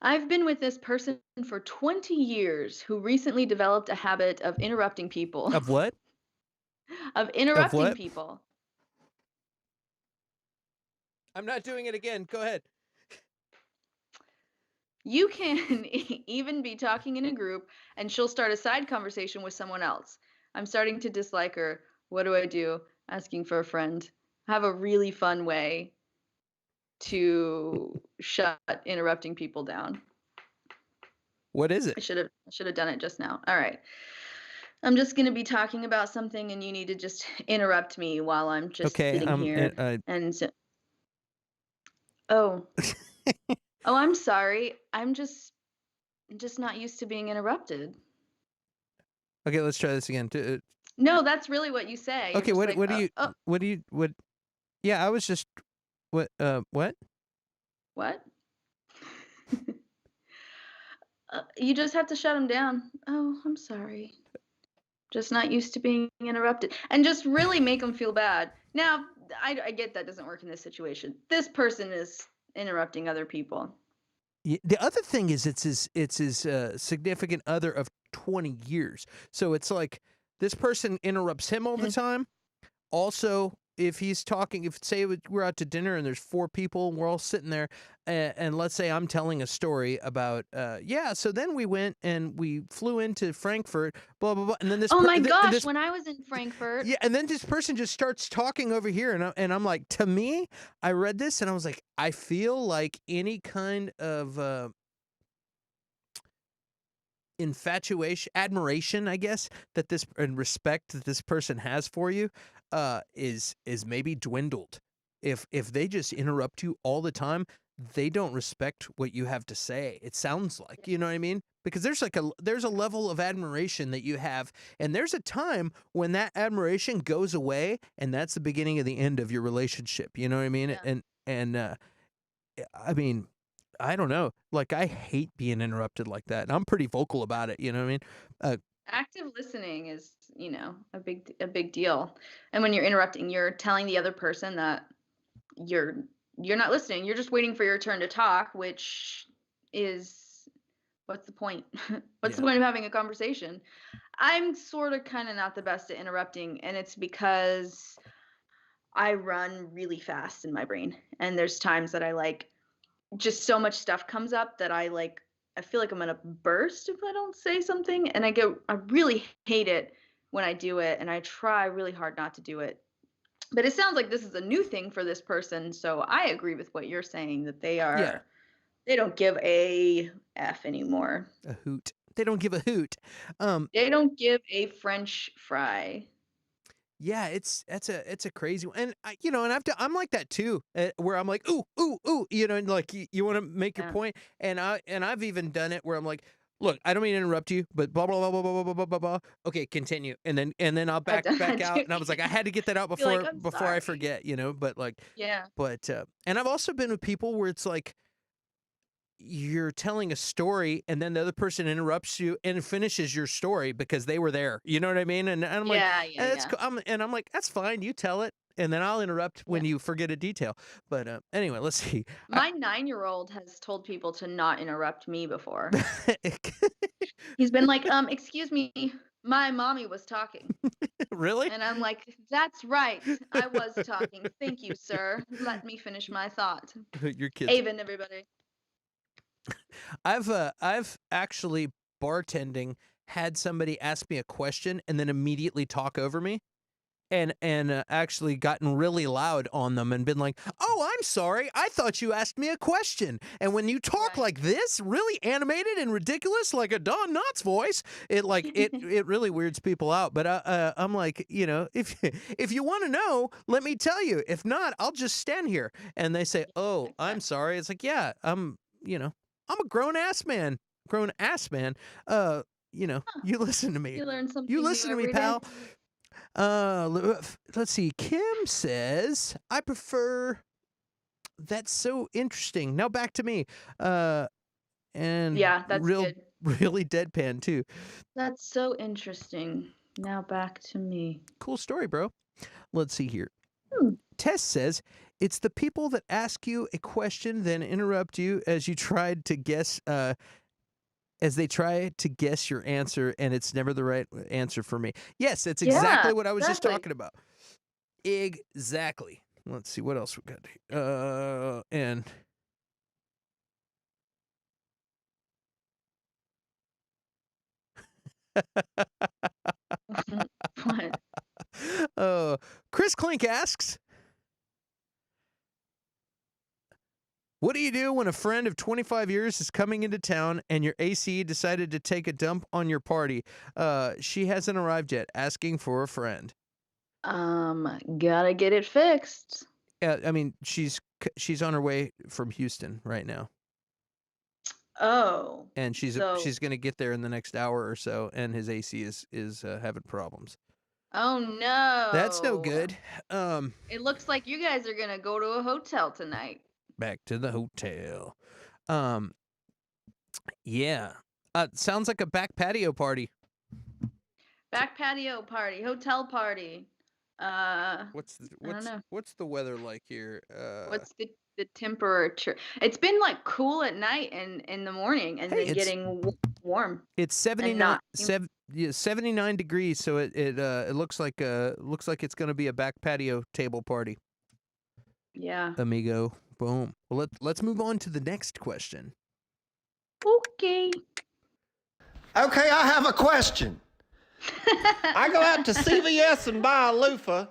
I've been with this person for 20 years who recently developed a habit of interrupting people. Of what? Of interrupting what? people. I'm not doing it again. Go ahead. You can even be talking in a group and she'll start a side conversation with someone else. I'm starting to dislike her. What do I do? Asking for a friend. I have a really fun way to shut interrupting people down. What is it? I should have done it just now. All right. I'm just going to be talking about something and you need to just interrupt me while I'm just sitting here. And so, oh, I'm sorry. I'm just not used to being interrupted. Okay, let's try this again. No, that's really what you say. You're Okay, just what like, what do you oh, what do you what? Yeah, I was just what what? what? You just have to shut him down. Oh, I'm sorry. Just not used to being interrupted. And just really make them feel bad. Now, I get that doesn't work in this situation. This person is interrupting other people. The other thing is it's his significant other of 20 years. So it's like this person interrupts him all the time. Also, if he's talking, if say we're out to dinner and there's 4 people and we're all sitting there, and let's say I'm telling a story about, so then we went and we flew into Frankfurt, blah blah blah, and then this. Oh my gosh! When I was in Frankfurt. Yeah, and then this person just starts talking over here, and I'm like, to me, I read this and I was like, I feel like any kind of infatuation, admiration, I guess, that this and respect that this person has for you is maybe dwindled. If they just interrupt you all the time, they don't respect what you have to say. It sounds like, you know what I mean? Because there's a level of admiration that you have, and there's a time when that admiration goes away, and that's the beginning of the end of your relationship. You know what I mean? Yeah. And I mean, I don't know. Like, I hate being interrupted like that, and I'm pretty vocal about it. You know what I mean? Active listening is, a big deal. And when you're interrupting, you're telling the other person that you're not listening. You're just waiting for your turn to talk, which is what's the point? What's the Yeah. point of having a conversation? I'm sort of kind of not the best at interrupting, and it's because I run really fast in my brain. And there's times that I just so much stuff comes up that I feel like I'm gonna burst if I don't say something. And I really hate it when I do it, and I try really hard not to do it. But it sounds like this is a new thing for this person, so I agree with what you're saying, that they don't give a F anymore. A hoot. They don't give a hoot. They don't give a French fry. Yeah, it's a crazy one, and I'm like that too, where I'm like, ooh, ooh, ooh, and like you want to make your Yeah. point, and I've even done it where I'm like, look, I don't mean to interrupt you, but blah blah blah blah blah blah blah blah blah. Okay, continue, and then I'll I've back done that out, too. and I was like, I had to get that out Be like, before "I'm before I sorry." forget, but Yeah. and I've also been with people where it's like, you're telling a story and then the other person interrupts you and finishes your story because they were there. You know what I mean? And I'm like, Yeah, that's yeah. I'm like, that's fine. You tell it, and then I'll interrupt when Yeah. you forget a detail. But anyway, let's see. My 9-year-old has told people to not interrupt me before. He's been like, excuse me, my mommy was talking. Really? And I'm like, that's right. I was talking. Thank you, sir. Let me finish my thought. Your kids. Avon, everybody. I've actually bartending had somebody ask me a question and then immediately talk over me. And actually gotten really loud on them and been like, "Oh, I'm sorry. I thought you asked me a question." And when you talk Right. like this, really animated and ridiculous, like a Don Knotts voice, it really weirds people out. But I'm like, if you want to know, let me tell you. If not, I'll just stand here. And they say, "Oh, I'm Exactly. sorry." It's like, yeah, I'm a grown ass man. Grown ass man. You listen to me. You learn something You new listen to me, every day. pal. Let's see. Kim says, I prefer. That's so interesting. Now back to me. And Yeah, that's good. really deadpan too. That's so interesting. Now back to me. Cool story, bro. Let's see here. Hmm. Tess says, it's the people that ask you a question, then interrupt you as you tried to guess, as they try to guess your answer, and it's never the right answer for me. Yes, that's exactly what I was just talking about. Exactly. Let's see what else we got. And What? Chris Klink asks, what do you do when a friend of 25 years is coming into town and your AC decided to take a dump on your party? She hasn't arrived yet, asking for a friend. Gotta get it fixed. I mean, she's on her way from Houston right now, Oh. and she's So, going to get there in the next hour or so, and his AC is having problems. oh no. That's no good. It looks like you guys are gonna go to a hotel tonight. Back to the hotel. Yeah. Sounds like a back patio party. Back patio party, hotel party. What's I don't know. the weather like here? What's the temperature? It's been like cool at night and in the morning, and Hey, then getting warm. It's 79 not- 79 degrees, so it looks like it's going to be a back patio table party. Yeah. Amigo. Boom. Well, let's move on to the next question. Okay. Okay, I have a question. I go out to CVS and buy a loofah.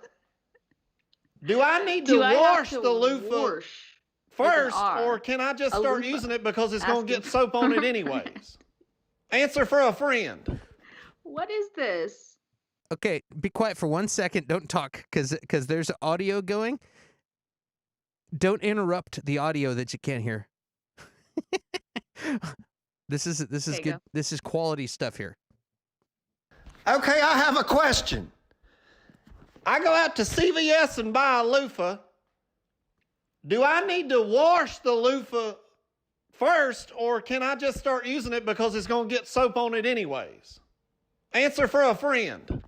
Do I need to wash the loofah first, or can I just start using it because it's going to get soap on it anyways? Answer for a friend. What is this? Okay, be quiet for 1 second. Don't talk, because there's audio going. Don't interrupt the audio that you can't hear. This is Okay, good. go. This is quality stuff here. Okay, I have a question. I go out to CVS and buy a loofah. Do I need to wash the loofah first, or can I just start using it because it's going to get soap on it anyways? Answer for a friend.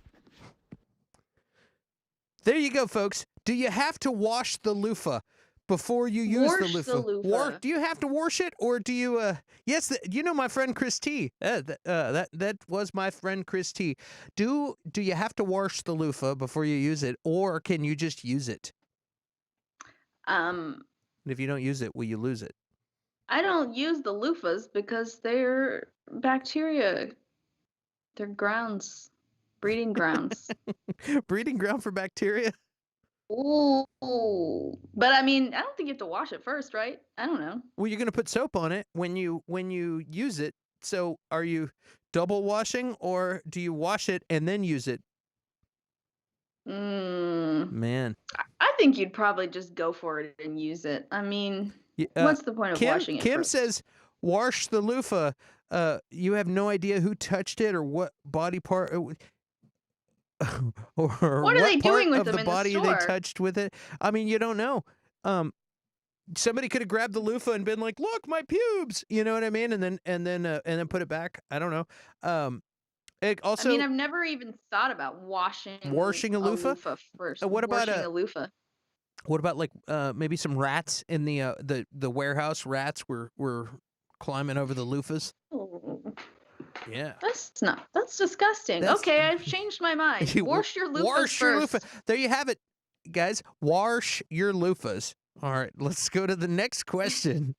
There you go, folks. Do you have to wash the loofah before you use the Wash loofah? the loofah. Do you have to wash it, or do you? Yes, you know my friend Chris T. That was my friend Chris T. Do you have to wash the loofah before you use it, or can you just use it? And if you don't use it, will you lose it? I don't use the loofahs because they're bacteria. They're grounds, breeding grounds. Breeding ground for bacteria. Ooh. But I mean, I don't think you have to wash it first, right? I don't know. Well, you're gonna put soap on it when you use it. So are you double washing, or do you wash it and then use it? Man. I think you'd probably just go for it and use it. I mean, what's the point of washing it Kim first? says, wash the loofah. You have no idea who touched it or what body part or What are they part doing with of them the in the body they store? touched with it. I mean, you don't know. Somebody could have grabbed the loofah and been like, "Look, my pubes," you know what I mean, and then put it back. I don't know. It also, I mean, I've never even thought about washing a loofah first. What about washing a loofah? What about like maybe some rats in the warehouse? Rats were climbing over the loofahs. Oh, Yeah. That's disgusting. Okay, I've changed my mind. Wash your loofahs first. There you have it, guys. Wash your loofahs. All right, let's go to the next question.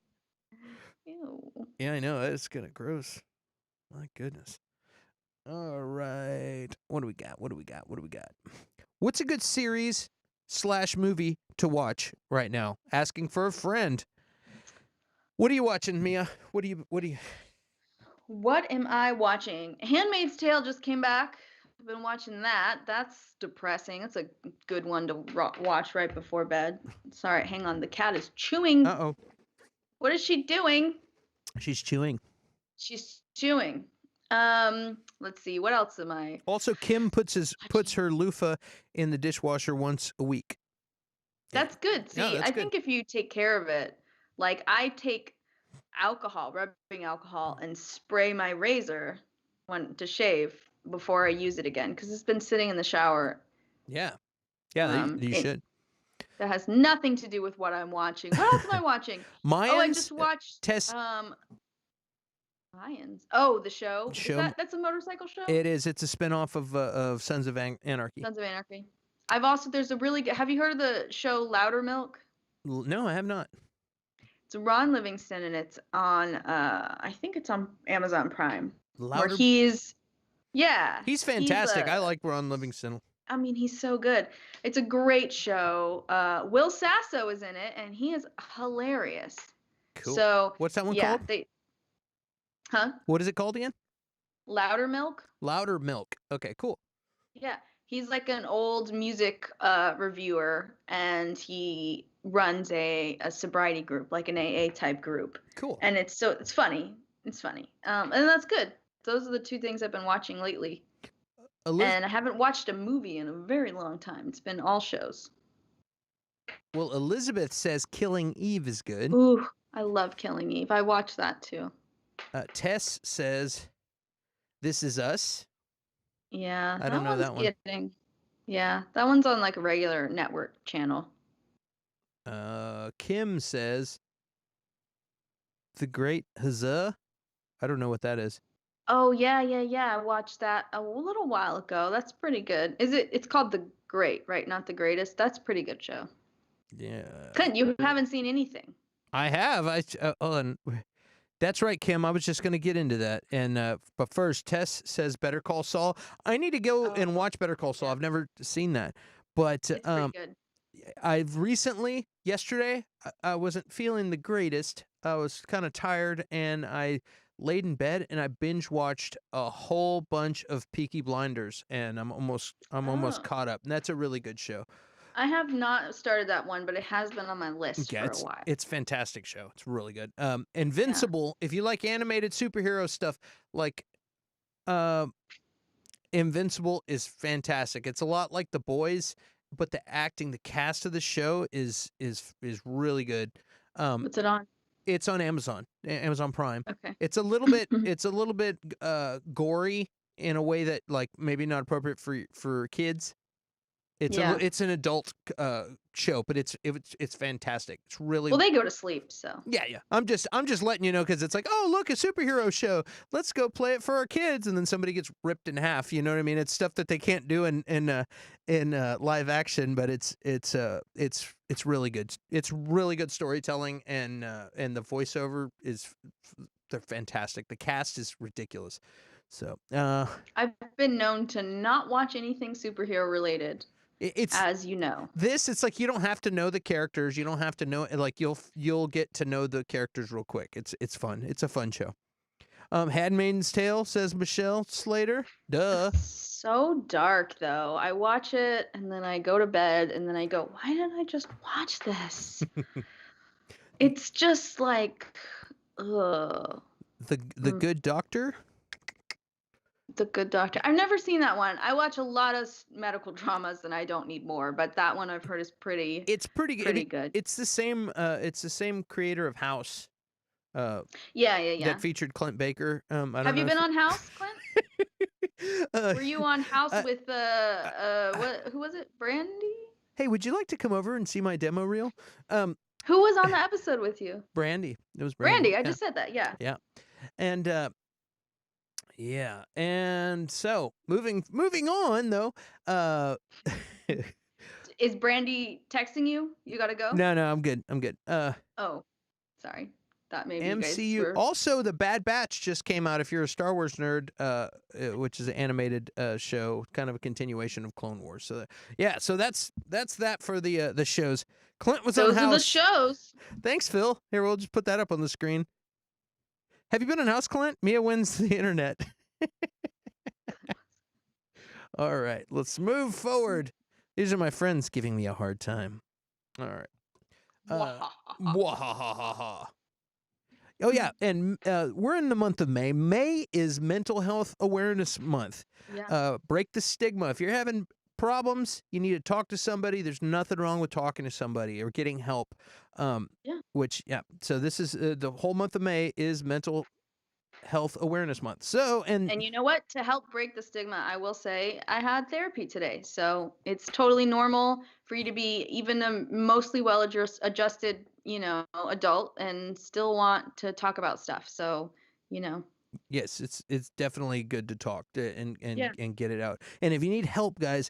Ew. Yeah, I know. That's kind of gross. My goodness. All right. What do we got? What's a good series / movie to watch right now? Asking for a friend. What are you watching, Mia? What What am I watching? Handmaid's Tale just came back. I've been watching that. That's depressing. That's a good one to watch right before bed. Sorry, hang on. The cat is chewing. Uh-oh. What is she doing? She's chewing. She's chewing. Let's see. What else am I? Also, Kim puts her loofah in the dishwasher once a week. That's good. See, that's I good. think if you take care of it, like I take rubbing alcohol, and spray my razor to shave before I use it again because it's been sitting in the shower. Yeah. You should. That has nothing to do with what I'm watching. What else am I watching? I just watched Lions. Oh, the show. That's a motorcycle show? It is. It's a spinoff of Sons of Anarchy. Sons of Anarchy. There's a really good, have you heard of the show Louder Milk? No, I have not. It's Ron Livingston, and it's on, I think it's on Amazon Prime. Louder. Where he's fantastic. I like Ron Livingston. I mean, he's so good. It's a great show. Will Sasso is in it, and he is hilarious. Cool. So what's that one called? What is it called again? Louder Milk. Louder Milk. Okay, cool. Yeah, he's like an old music reviewer, and he runs a sobriety group, like an AA type group. Cool. And it's funny. It's funny. And that's good. Those are the two things I've been watching lately. And I haven't watched a movie in a very long time. It's been all shows. Well, Elizabeth says Killing Eve is good. Ooh, I love Killing Eve. I watched that too. Tess says This Is Us. Yeah, I don't know that one. Yeah, that one's on like a regular network channel. Kim says The Great Huzzah. I don't know what that is. Oh yeah. I watched that a little while ago. That's pretty good. It's called The Great, right? Not The Greatest. That's a pretty good show. Yeah. You haven't seen anything. I have. That's right, Kim. I was just going to get into that. And but first, Tess says Better Call Saul. I need to go and watch Better Call Saul. I've never seen that. But it's pretty good. I've recently, yesterday, I wasn't feeling the greatest. I was kind of tired, and I laid in bed and I binge watched a whole bunch of Peaky Blinders, and I'm almost caught up. And that's a really good show. I have not started that one, but it has been on my list Yeah, for a while. it's a fantastic show. It's really good. Invincible. If you like animated superhero stuff, like Invincible is fantastic. It's a lot like The Boys, but the acting, the cast of the show is really good. What's it on? It's on Amazon Prime. Okay. It's a little bit gory in a way that like maybe not appropriate for kids. It's an adult show, but it's fantastic. It's really well. They go to sleep, so yeah. I'm just letting you know because it's like, oh look, a superhero show. Let's go play it for our kids, and then somebody gets ripped in half. You know what I mean? It's stuff that they can't do in live action, but it's really good. It's really good storytelling, and the voiceover they're fantastic. The cast is ridiculous. So I've been known to not watch anything superhero related. It's as you know. It's like you don't have to know the characters. You don't have to know like you'll get to know the characters real quick. It's fun. It's a fun show. Handmaid's Tale, says Michelle Slater. Duh. So dark though. I watch it and then I go to bed and then I go, why didn't I just watch this? It's just like ugh. The Good Doctor? The Good Doctor. I've never seen that one. I watch a lot of medical dramas and I don't need more, but that one I've heard is pretty good. It's the same creator of House. Yeah. That featured Clint Baker. Have you been on House, Clint? Were you on House with who was it? Brandy? Hey, would you like to come over and see my demo reel? Who was on the episode with you? Brandy. It was Brandy. Brandy, I just said that, yeah. Yeah. And yeah, and so moving on though. Is Brandy texting you? You gotta go. No, I'm good. Oh, sorry. Thought maybe MCU. You guys were... Also, The Bad Batch just came out. If you're a Star Wars nerd, which is an animated show, kind of a continuation of Clone Wars. So yeah, so that's that for the shows. Clint was on House. Those are the shows. Thanks, Phil. Here, we'll just put that up on the screen. Have you been on House, Clint? Mia wins the internet. All right, let's move forward. These are my friends giving me a hard time. All right. Mwahahaha. Oh, yeah, and we're in the month of May. May is Mental Health Awareness Month. Yeah. Break the stigma. If you're having problems, you need to talk to somebody. There's nothing wrong with talking to somebody or getting help. So this is the whole month of May is Mental Health Awareness Month. So and you know what? To help break the stigma, I will say I had therapy today. So it's totally normal for you to be even a mostly well-adjusted, adult and still want to talk about stuff. So, yes, it's definitely good to talk and get it out. And if you need help, guys,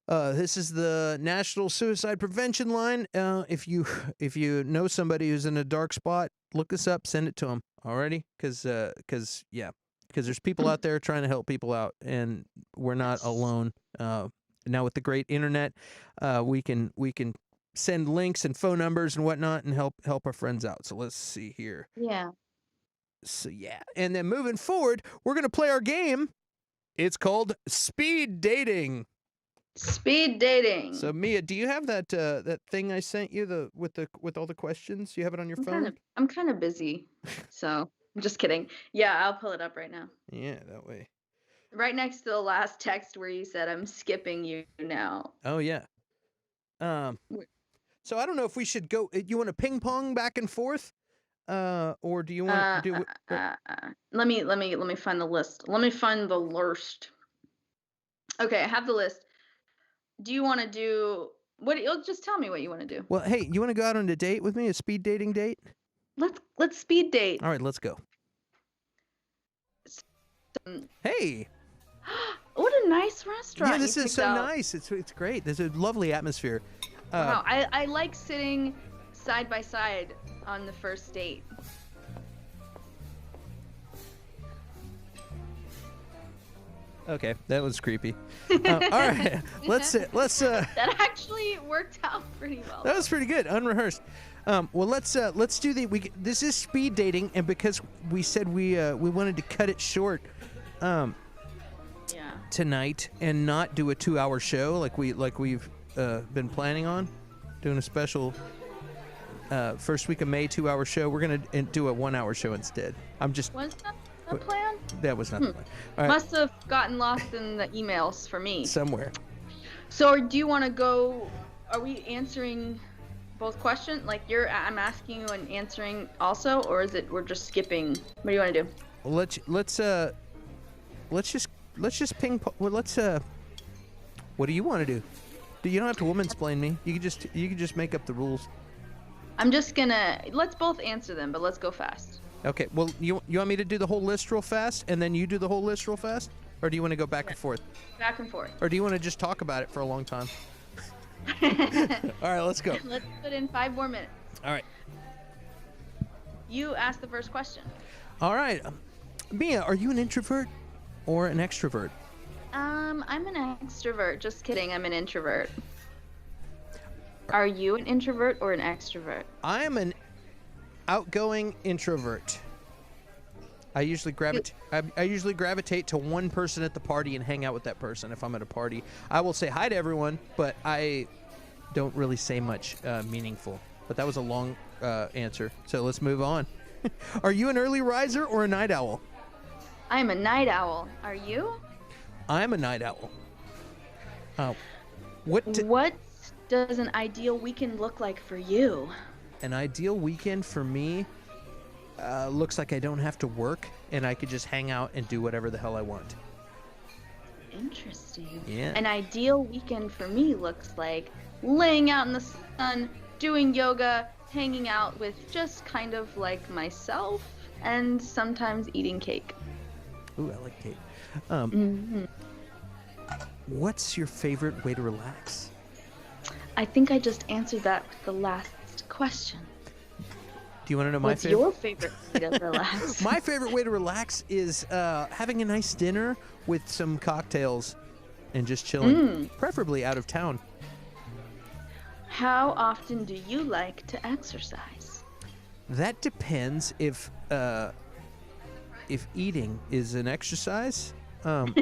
this is the National Suicide Prevention Line. If you know somebody who's in a dark spot, look us up, send it to them. Alrighty, because there's people out there trying to help people out, and we're not alone. Now with the great internet, we can send links and phone numbers and whatnot, and help our friends out. So let's see here. Yeah. So yeah, and then moving forward, we're gonna play our game. It's called Speed Dating. Speed dating. So Mia, do you have that thing I sent you with all the questions? You have it on your phone? I'm kind of busy, so I'm just kidding. Yeah, I'll pull it up right now. Yeah, that way. Right next to the last text where you said I'm skipping you now. Oh yeah. So I don't know if we should go. You want to ping pong back and forth, or do you want to do? Let me find the list. Let me find the list. Okay, I have the list. Do you want to do what? You'll just tell me what you want to do. Well, hey, you want to go out on a date with me? A speed dating date? Let's speed date. All right, let's go. Hey. What a nice restaurant. Yeah, this is so nice. It's great. There's a lovely atmosphere. Wow, I like sitting side by side on the first date. Okay, that was creepy. All right, let's. That actually worked out pretty well. That was pretty good, unrehearsed. Well, let's do this is speed dating, and because we said we wanted to cut it short, tonight and not do a 2-hour show like we've been planning on doing a special first week of May 2-hour show. We're gonna do a 1-hour show instead. Was that the plan? That was not the plan. All right. Must have gotten lost in the emails for me. Somewhere. So do you want to go? Are we answering both questions? Like I'm asking you and answering also, or is it we're just skipping? What do you want to do? Let's just ping. Well, what do you want to do? You don't have to womansplain me. You can just make up the rules. I'm just gonna let's both answer them, but let's go fast. Okay. Well, you want me to do the whole list real fast, and then you do the whole list real fast, or do you want to go back and forth? Back and forth. Or do you want to just talk about it for a long time? All right, let's go. Let's put in 5 more minutes. All right. You ask the first question. All right. Mia, are you an introvert or an extrovert? I'm an extrovert. Just kidding. I'm an introvert. Are you an introvert or an extrovert? I am an outgoing introvert. I usually gravitate to one person at the party and hang out with that person. If I'm at a party, I will say hi to everyone, but I don't really say much meaningful. But that was a long answer, so let's move on. Are you an early riser or a night owl? I'm a night owl. Are you? I'm a night owl. What does an ideal weekend look like for you? An ideal weekend for me looks like I don't have to work and I could just hang out and do whatever the hell I want. Interesting. Yeah. An ideal weekend for me looks like laying out in the sun, doing yoga, hanging out with just kind of like myself, and sometimes eating cake. Ooh, I like cake. What's your favorite way to relax? I think I just answered that with the last question. Do you want to know my What's your favorite way to relax? My favorite way to relax is having a nice dinner with some cocktails and just chilling, preferably out of town. How often do you like to exercise? That depends if eating is an exercise. I'm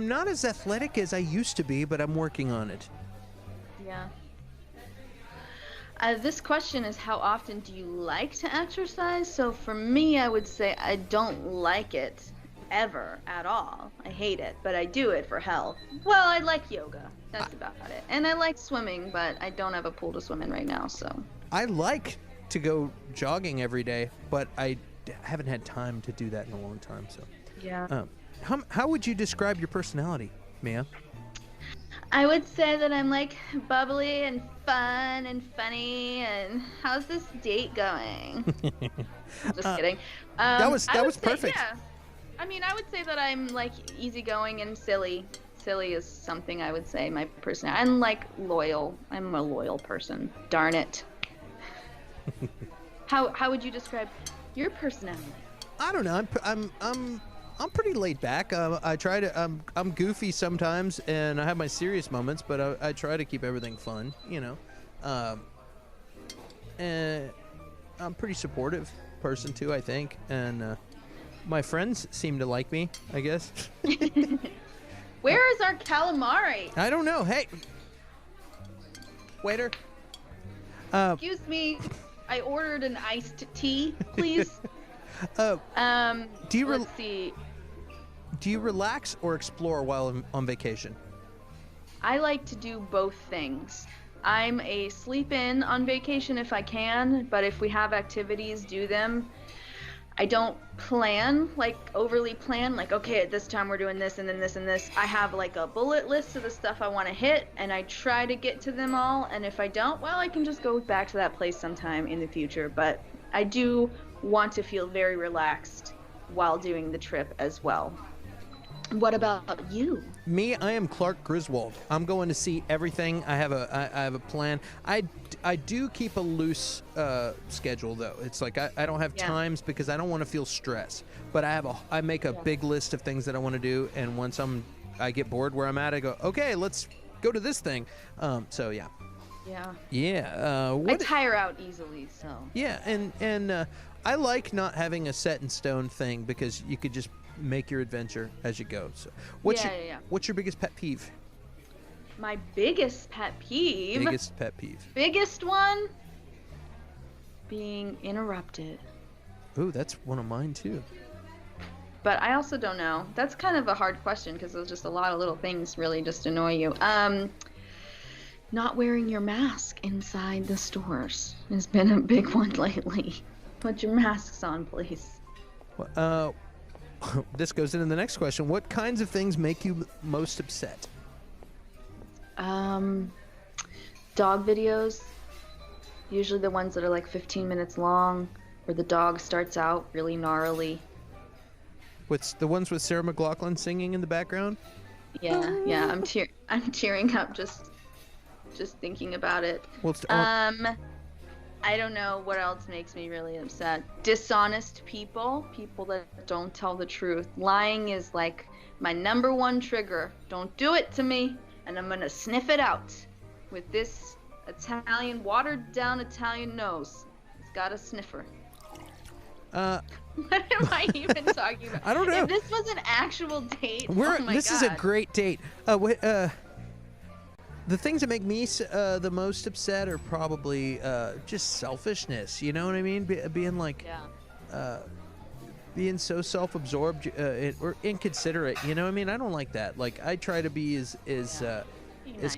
not as athletic as I used to be, but I'm working on it. Yeah. This question is how often do you like to exercise? So for me, I would say I don't like it ever at all. I hate it, but I do it for health. Well, I like yoga. That's about it. And I like swimming, but I don't have a pool to swim in right now, so. I like to go jogging every day, but I haven't had time to do that in a long time. So. Yeah. How would you describe your personality, Mia? I would say that I'm like bubbly and fun and funny. And how's this date going? Just kidding. That was perfect. Yeah. I mean, I would say that I'm like easygoing and silly. Silly is something I would say my personality. I'm like loyal. I'm a loyal person. Darn it. How would you describe your personality? I don't know. I'm pretty laid back. I try to. I'm goofy sometimes, and I have my serious moments, but I try to keep everything fun. You know. And I'm a pretty supportive person too, I think, and my friends seem to like me, I guess. Where is our calamari? I don't know. Hey, waiter. Excuse me. I ordered an iced tea, please. Let's see. Do you relax or explore while on vacation? I like to do both things. I'm a sleep in on vacation if I can, but if we have activities, do them. I don't plan, like overly plan, like, okay, at this time we're doing this and then this and this. I have like a bullet list of the stuff I want to hit, and I try to get to them all. And if I don't, well, I can just go back to that place sometime in the future. But I do want to feel very relaxed while doing the trip as well. What about you? Me, I am Clark Griswold. I'm going to see everything. I have a plan. I do keep a loose schedule though. It's like I don't have times because I don't want to feel stress. But I make a big list of things that I want to do, and once I get bored where I'm at, I go, okay, let's go to this thing. So yeah. Yeah. Yeah. I tire out easily, so. Yeah, and I like not having a set in stone thing because you could just make your adventure as you go. So, what's your biggest pet peeve? My biggest pet peeve. Biggest pet peeve. Biggest one. Being interrupted. Ooh, that's one of mine too. But I also don't know. That's kind of a hard question because there's just a lot of little things really just annoy you. Not wearing your mask inside the stores has been a big one lately. Put your masks on, please. This goes into the next question. What kinds of things make you most upset? Dog videos. Usually the ones that are like 15 minutes long, where the dog starts out really gnarly. What's the ones with Sarah McLachlan singing in the background? Yeah. I'm tearing up just thinking about it. Well, I don't know what else makes me really upset. Dishonest people that don't tell the truth. Lying is like my number one trigger. Don't do it to me, and I'm gonna sniff it out with this watered down Italian nose. It's got a sniffer. What am I even talking about? I don't know. If this was an actual date, This is a great date. The things that make me the most upset are probably just selfishness. You know what I mean? Being like, being so self-absorbed or inconsiderate. You know what I mean? I don't like that. Like, I try to be as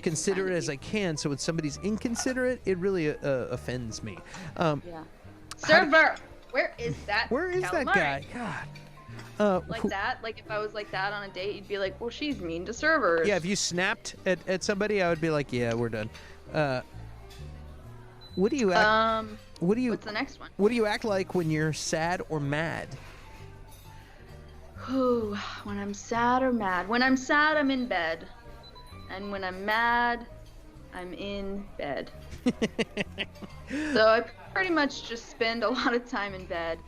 considerate as I can. So when somebody's inconsiderate, it really offends me. Server, where is that? Where is that guy? God. Like that? Like if I was like that on a date, you'd be like, well, she's mean to servers. Yeah, if you snapped at somebody, I would be like, yeah, we're done. What do you act? What's the next one? What do you act like when you're sad or mad? When I'm sad or mad. When I'm sad, I'm in bed. And when I'm mad, I'm in bed. So I pretty much just spend a lot of time in bed.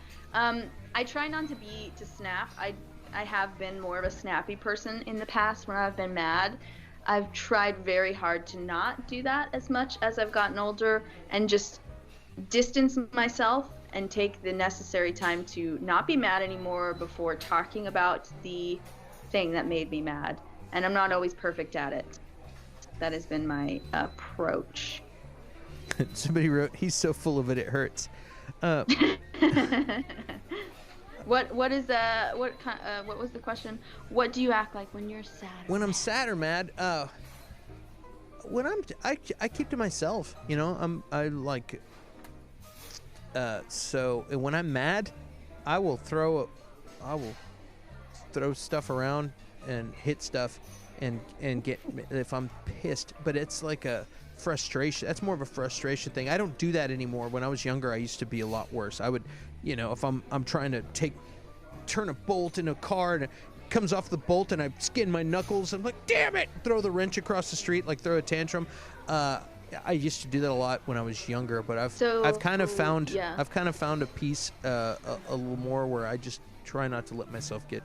I try not to snap. I have been more of a snappy person in the past when I've been mad. I've tried very hard to not do that as much as I've gotten older and just distance myself and take the necessary time to not be mad anymore before talking about the thing that made me mad. And I'm not always perfect at it. That has been my approach. Somebody wrote, "He's so full of it, it hurts." What was the question? What do you act like when you're sad? When I'm sad or mad, I keep to myself. You know, so when I'm mad, I will throw stuff around and hit stuff and get if I'm pissed. But it's like a frustration. That's more of a frustration thing. I don't do that anymore. When I was younger, I used to be a lot worse. I would, you know, if I'm trying to turn a bolt in a car and it comes off the bolt and I skin my knuckles, I'm like, damn it! Throw the wrench across the street, like throw a tantrum. I used to do that a lot when I was younger, but I've kind of found a piece a little more where I just try not to let myself get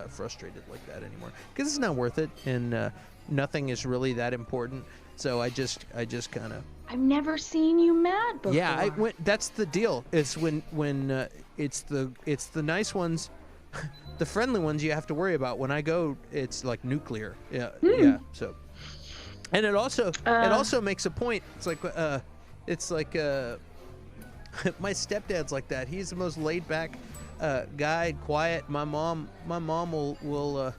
frustrated like that anymore, because it's not worth it, and nothing is really that important. So I just kind of. I've never seen you mad before. Yeah, that's the deal. It's when it's the nice ones, the friendly ones you have to worry about. When I go, it's like nuclear. Yeah, yeah. So, and it also makes a point. It's like my stepdad's like that. He's the most laid back guy, quiet. My mom will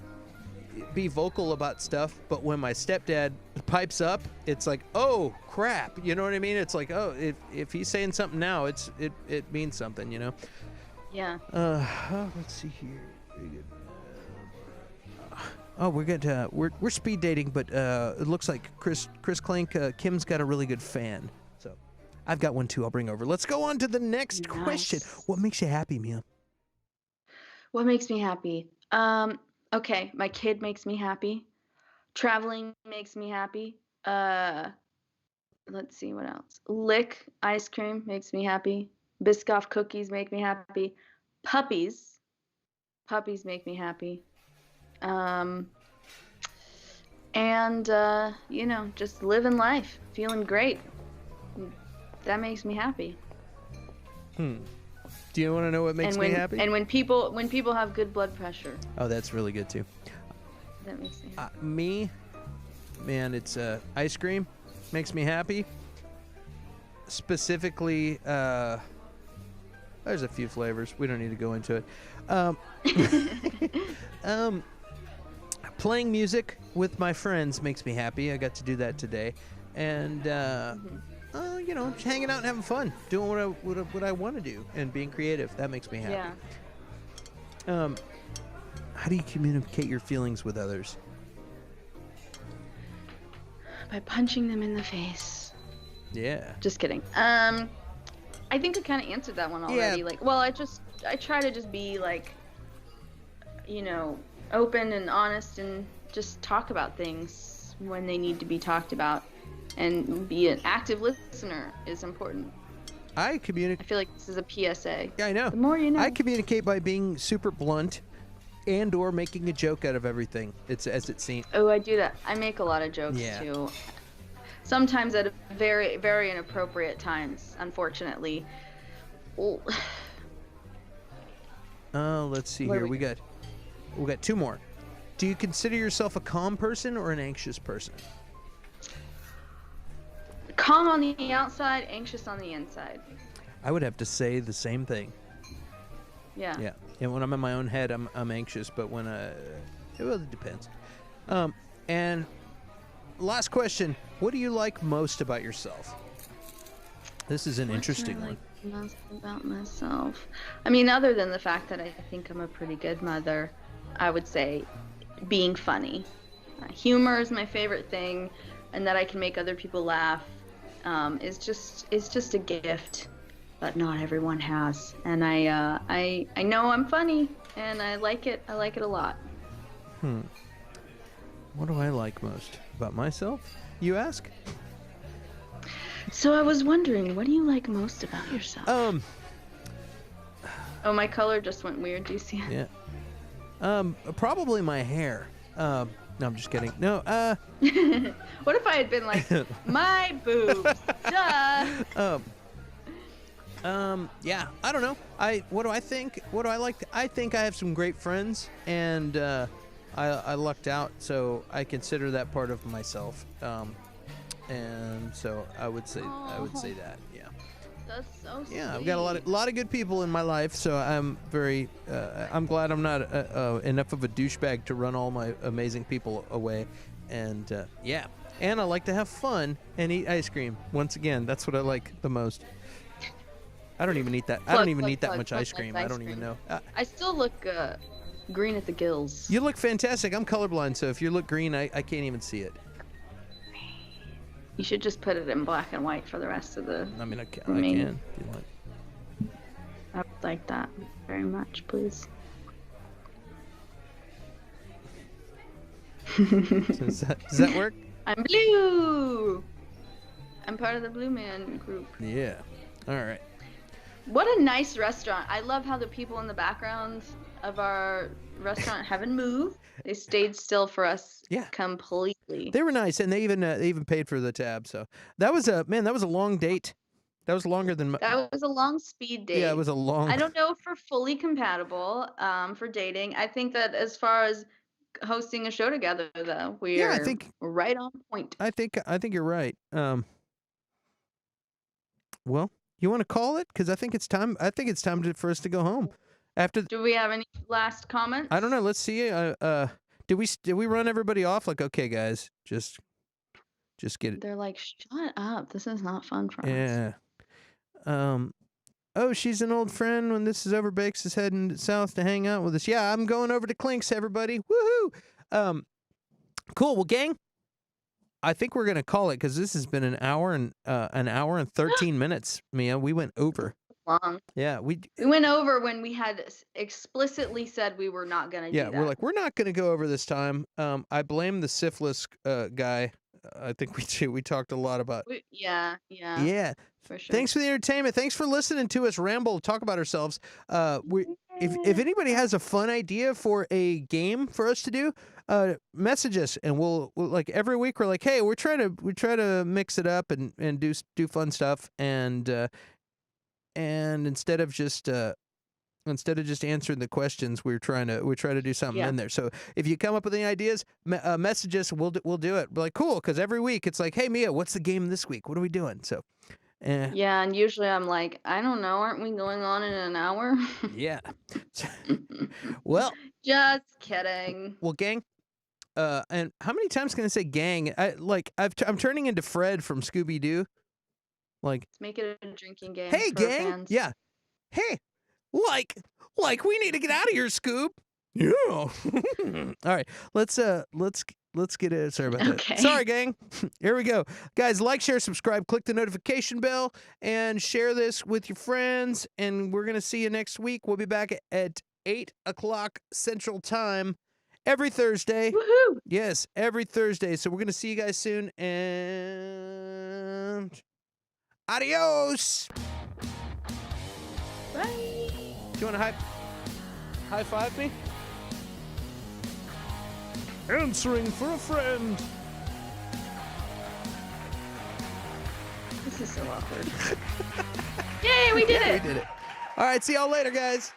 be vocal about stuff, but when my stepdad pipes up, it's like, oh crap, you know what I mean? It's like, oh, if he's saying something now, it means something, you know. Yeah. Let's see here. Very good. We're good. We're speed dating, but it looks like Chris Clank, Kim's got a really good fan, so I've got one too. I'll bring over. Let's go on to the next question. What makes you happy, Mia? What makes me happy? Okay, my kid makes me happy. Traveling makes me happy. Let's see what else. Lick ice cream makes me happy. Biscoff cookies make me happy. Puppies make me happy. And you know, just living life, feeling great. That makes me happy. Do you want to know what makes me happy? And when people have good blood pressure. Oh, that's really good too. That makes me happy. man, it's ice cream. Makes me happy. Specifically, there's a few flavors. We don't need to go into it. Playing music with my friends makes me happy. I got to do that today. And, you know, just hanging out and having fun. Doing what I want to do and being creative. That makes me happy. Yeah. How do you communicate your feelings with others? By punching them in the face. Yeah. Just kidding. I think I kind of answered that one already. Yeah. Like, well, I try to just be like, you know, open and honest and just talk about things when they need to be talked about, and be an active listener is important. I feel like this is a PSA. Yeah, I know. The more you know. I communicate by being super blunt and or making a joke out of everything. It's as it seems. Oh, I do that. I make a lot of jokes too. Sometimes at very, very inappropriate times, unfortunately. Oh. Let's see here. We got two more. Do you consider yourself a calm person or an anxious person? Calm on the outside, anxious on the inside. I would have to say the same thing. Yeah. Yeah. And when I'm in my own head, I'm anxious, but when it really depends. And last question, what do you like most about yourself? This is an interesting one. Most about myself. I mean, other than the fact that I think I'm a pretty good mother, I would say being funny. Humor is my favorite thing, and that I can make other people laugh is just a gift that not everyone has. And I know I'm funny, and I like it. I like it a lot. What do I like most about myself, you ask? So I was wondering, what do you like most about yourself? Oh, my color just went weird. Do you see it? Yeah. Probably my hair. No, I'm just kidding. No, What if I had been like, my boobs? Duh. Yeah, I don't know. What do I think? What do I like? I think I have some great friends, and I lucked out, so I consider that part of myself. And so I would say that. Yeah. That's so sweet. Yeah, I've got a lot of good people in my life, so I'm very I'm glad I'm not enough of a douchebag to run all my amazing people away. And yeah, and I like to have fun and eat ice cream. Once again, that's what I like the most. I don't even eat that. I don't even eat that much ice cream. I don't even know. I still look green at the gills. You look fantastic. I'm colorblind, so if you look green, I can't even see it. You should just put it in black and white for the rest of the. I mean, I can. remaining. If you like. I would like that very much, please. Does that work? I'm blue. I'm part of the Blue Man group. Yeah. All right. What a nice restaurant. I love how the people in the background of our restaurant haven't moved. They stayed still for us. Yeah. Completely. They were nice, and they even paid for the tab. So that was a long date. That was longer than. That was a long speed date. Yeah, it was a long. I don't know if we're fully compatible for dating. I think that as far as hosting a show together, though, we're right on point. I think you're right. Well, you want to call it? Because I think it's time. For us to go home. After. Do we have any last comments? I don't know. Let's see. Did we run everybody off? Like, okay, guys, just get it. They're like, shut up. This is not fun for us. Yeah. Oh, she's an old friend. When this is over, Bakes is heading south to hang out with us. Yeah, I'm going over to Clinks, everybody. Woohoo! Cool. Well, gang, I think we're gonna call it because this has been an hour and 13 minutes. Mia, we went over. Long. Yeah, we went over when we had explicitly said we were not gonna. Yeah, do that. we're like, we're not gonna go over this time. I blame the syphilis guy. I think we talked a lot about. Yeah. For sure. Thanks for the entertainment. Thanks for listening to us ramble, talk about ourselves. If anybody has a fun idea for a game for us to do, message us, and we'll like every week we're like, hey, we try to mix it up and do fun stuff, and instead of just Instead of just answering the questions, we're trying to do something in there. So if you come up with any ideas, message us. We'll do it. We're like, cool, because every week it's like, hey Mia, what's the game this week? What are we doing? So, yeah, and usually I'm like, I don't know, aren't we going on in an hour? yeah. Well, just kidding. Well, gang. And how many times can I say gang? I'm turning into Fred from Scooby Doo. Like, let's make it a drinking game. Hey, for gang. fans. Yeah. Hey, like we need to get out of here, Scoob. Yeah. All right. Let's get it. Sorry about that. Okay. Sorry, gang. Here we go. Guys, like, share, subscribe, click the notification bell, and share this with your friends. And we're going to see you next week. We'll be back at 8 o'clock Central Time every Thursday. Woohoo! Yes, every Thursday. So we're going to see you guys soon. And adios. Bye. Do you want to high five me? Answering for a friend. This is so awkward. Yay, we did it. We did it. All right, see y'all later, guys.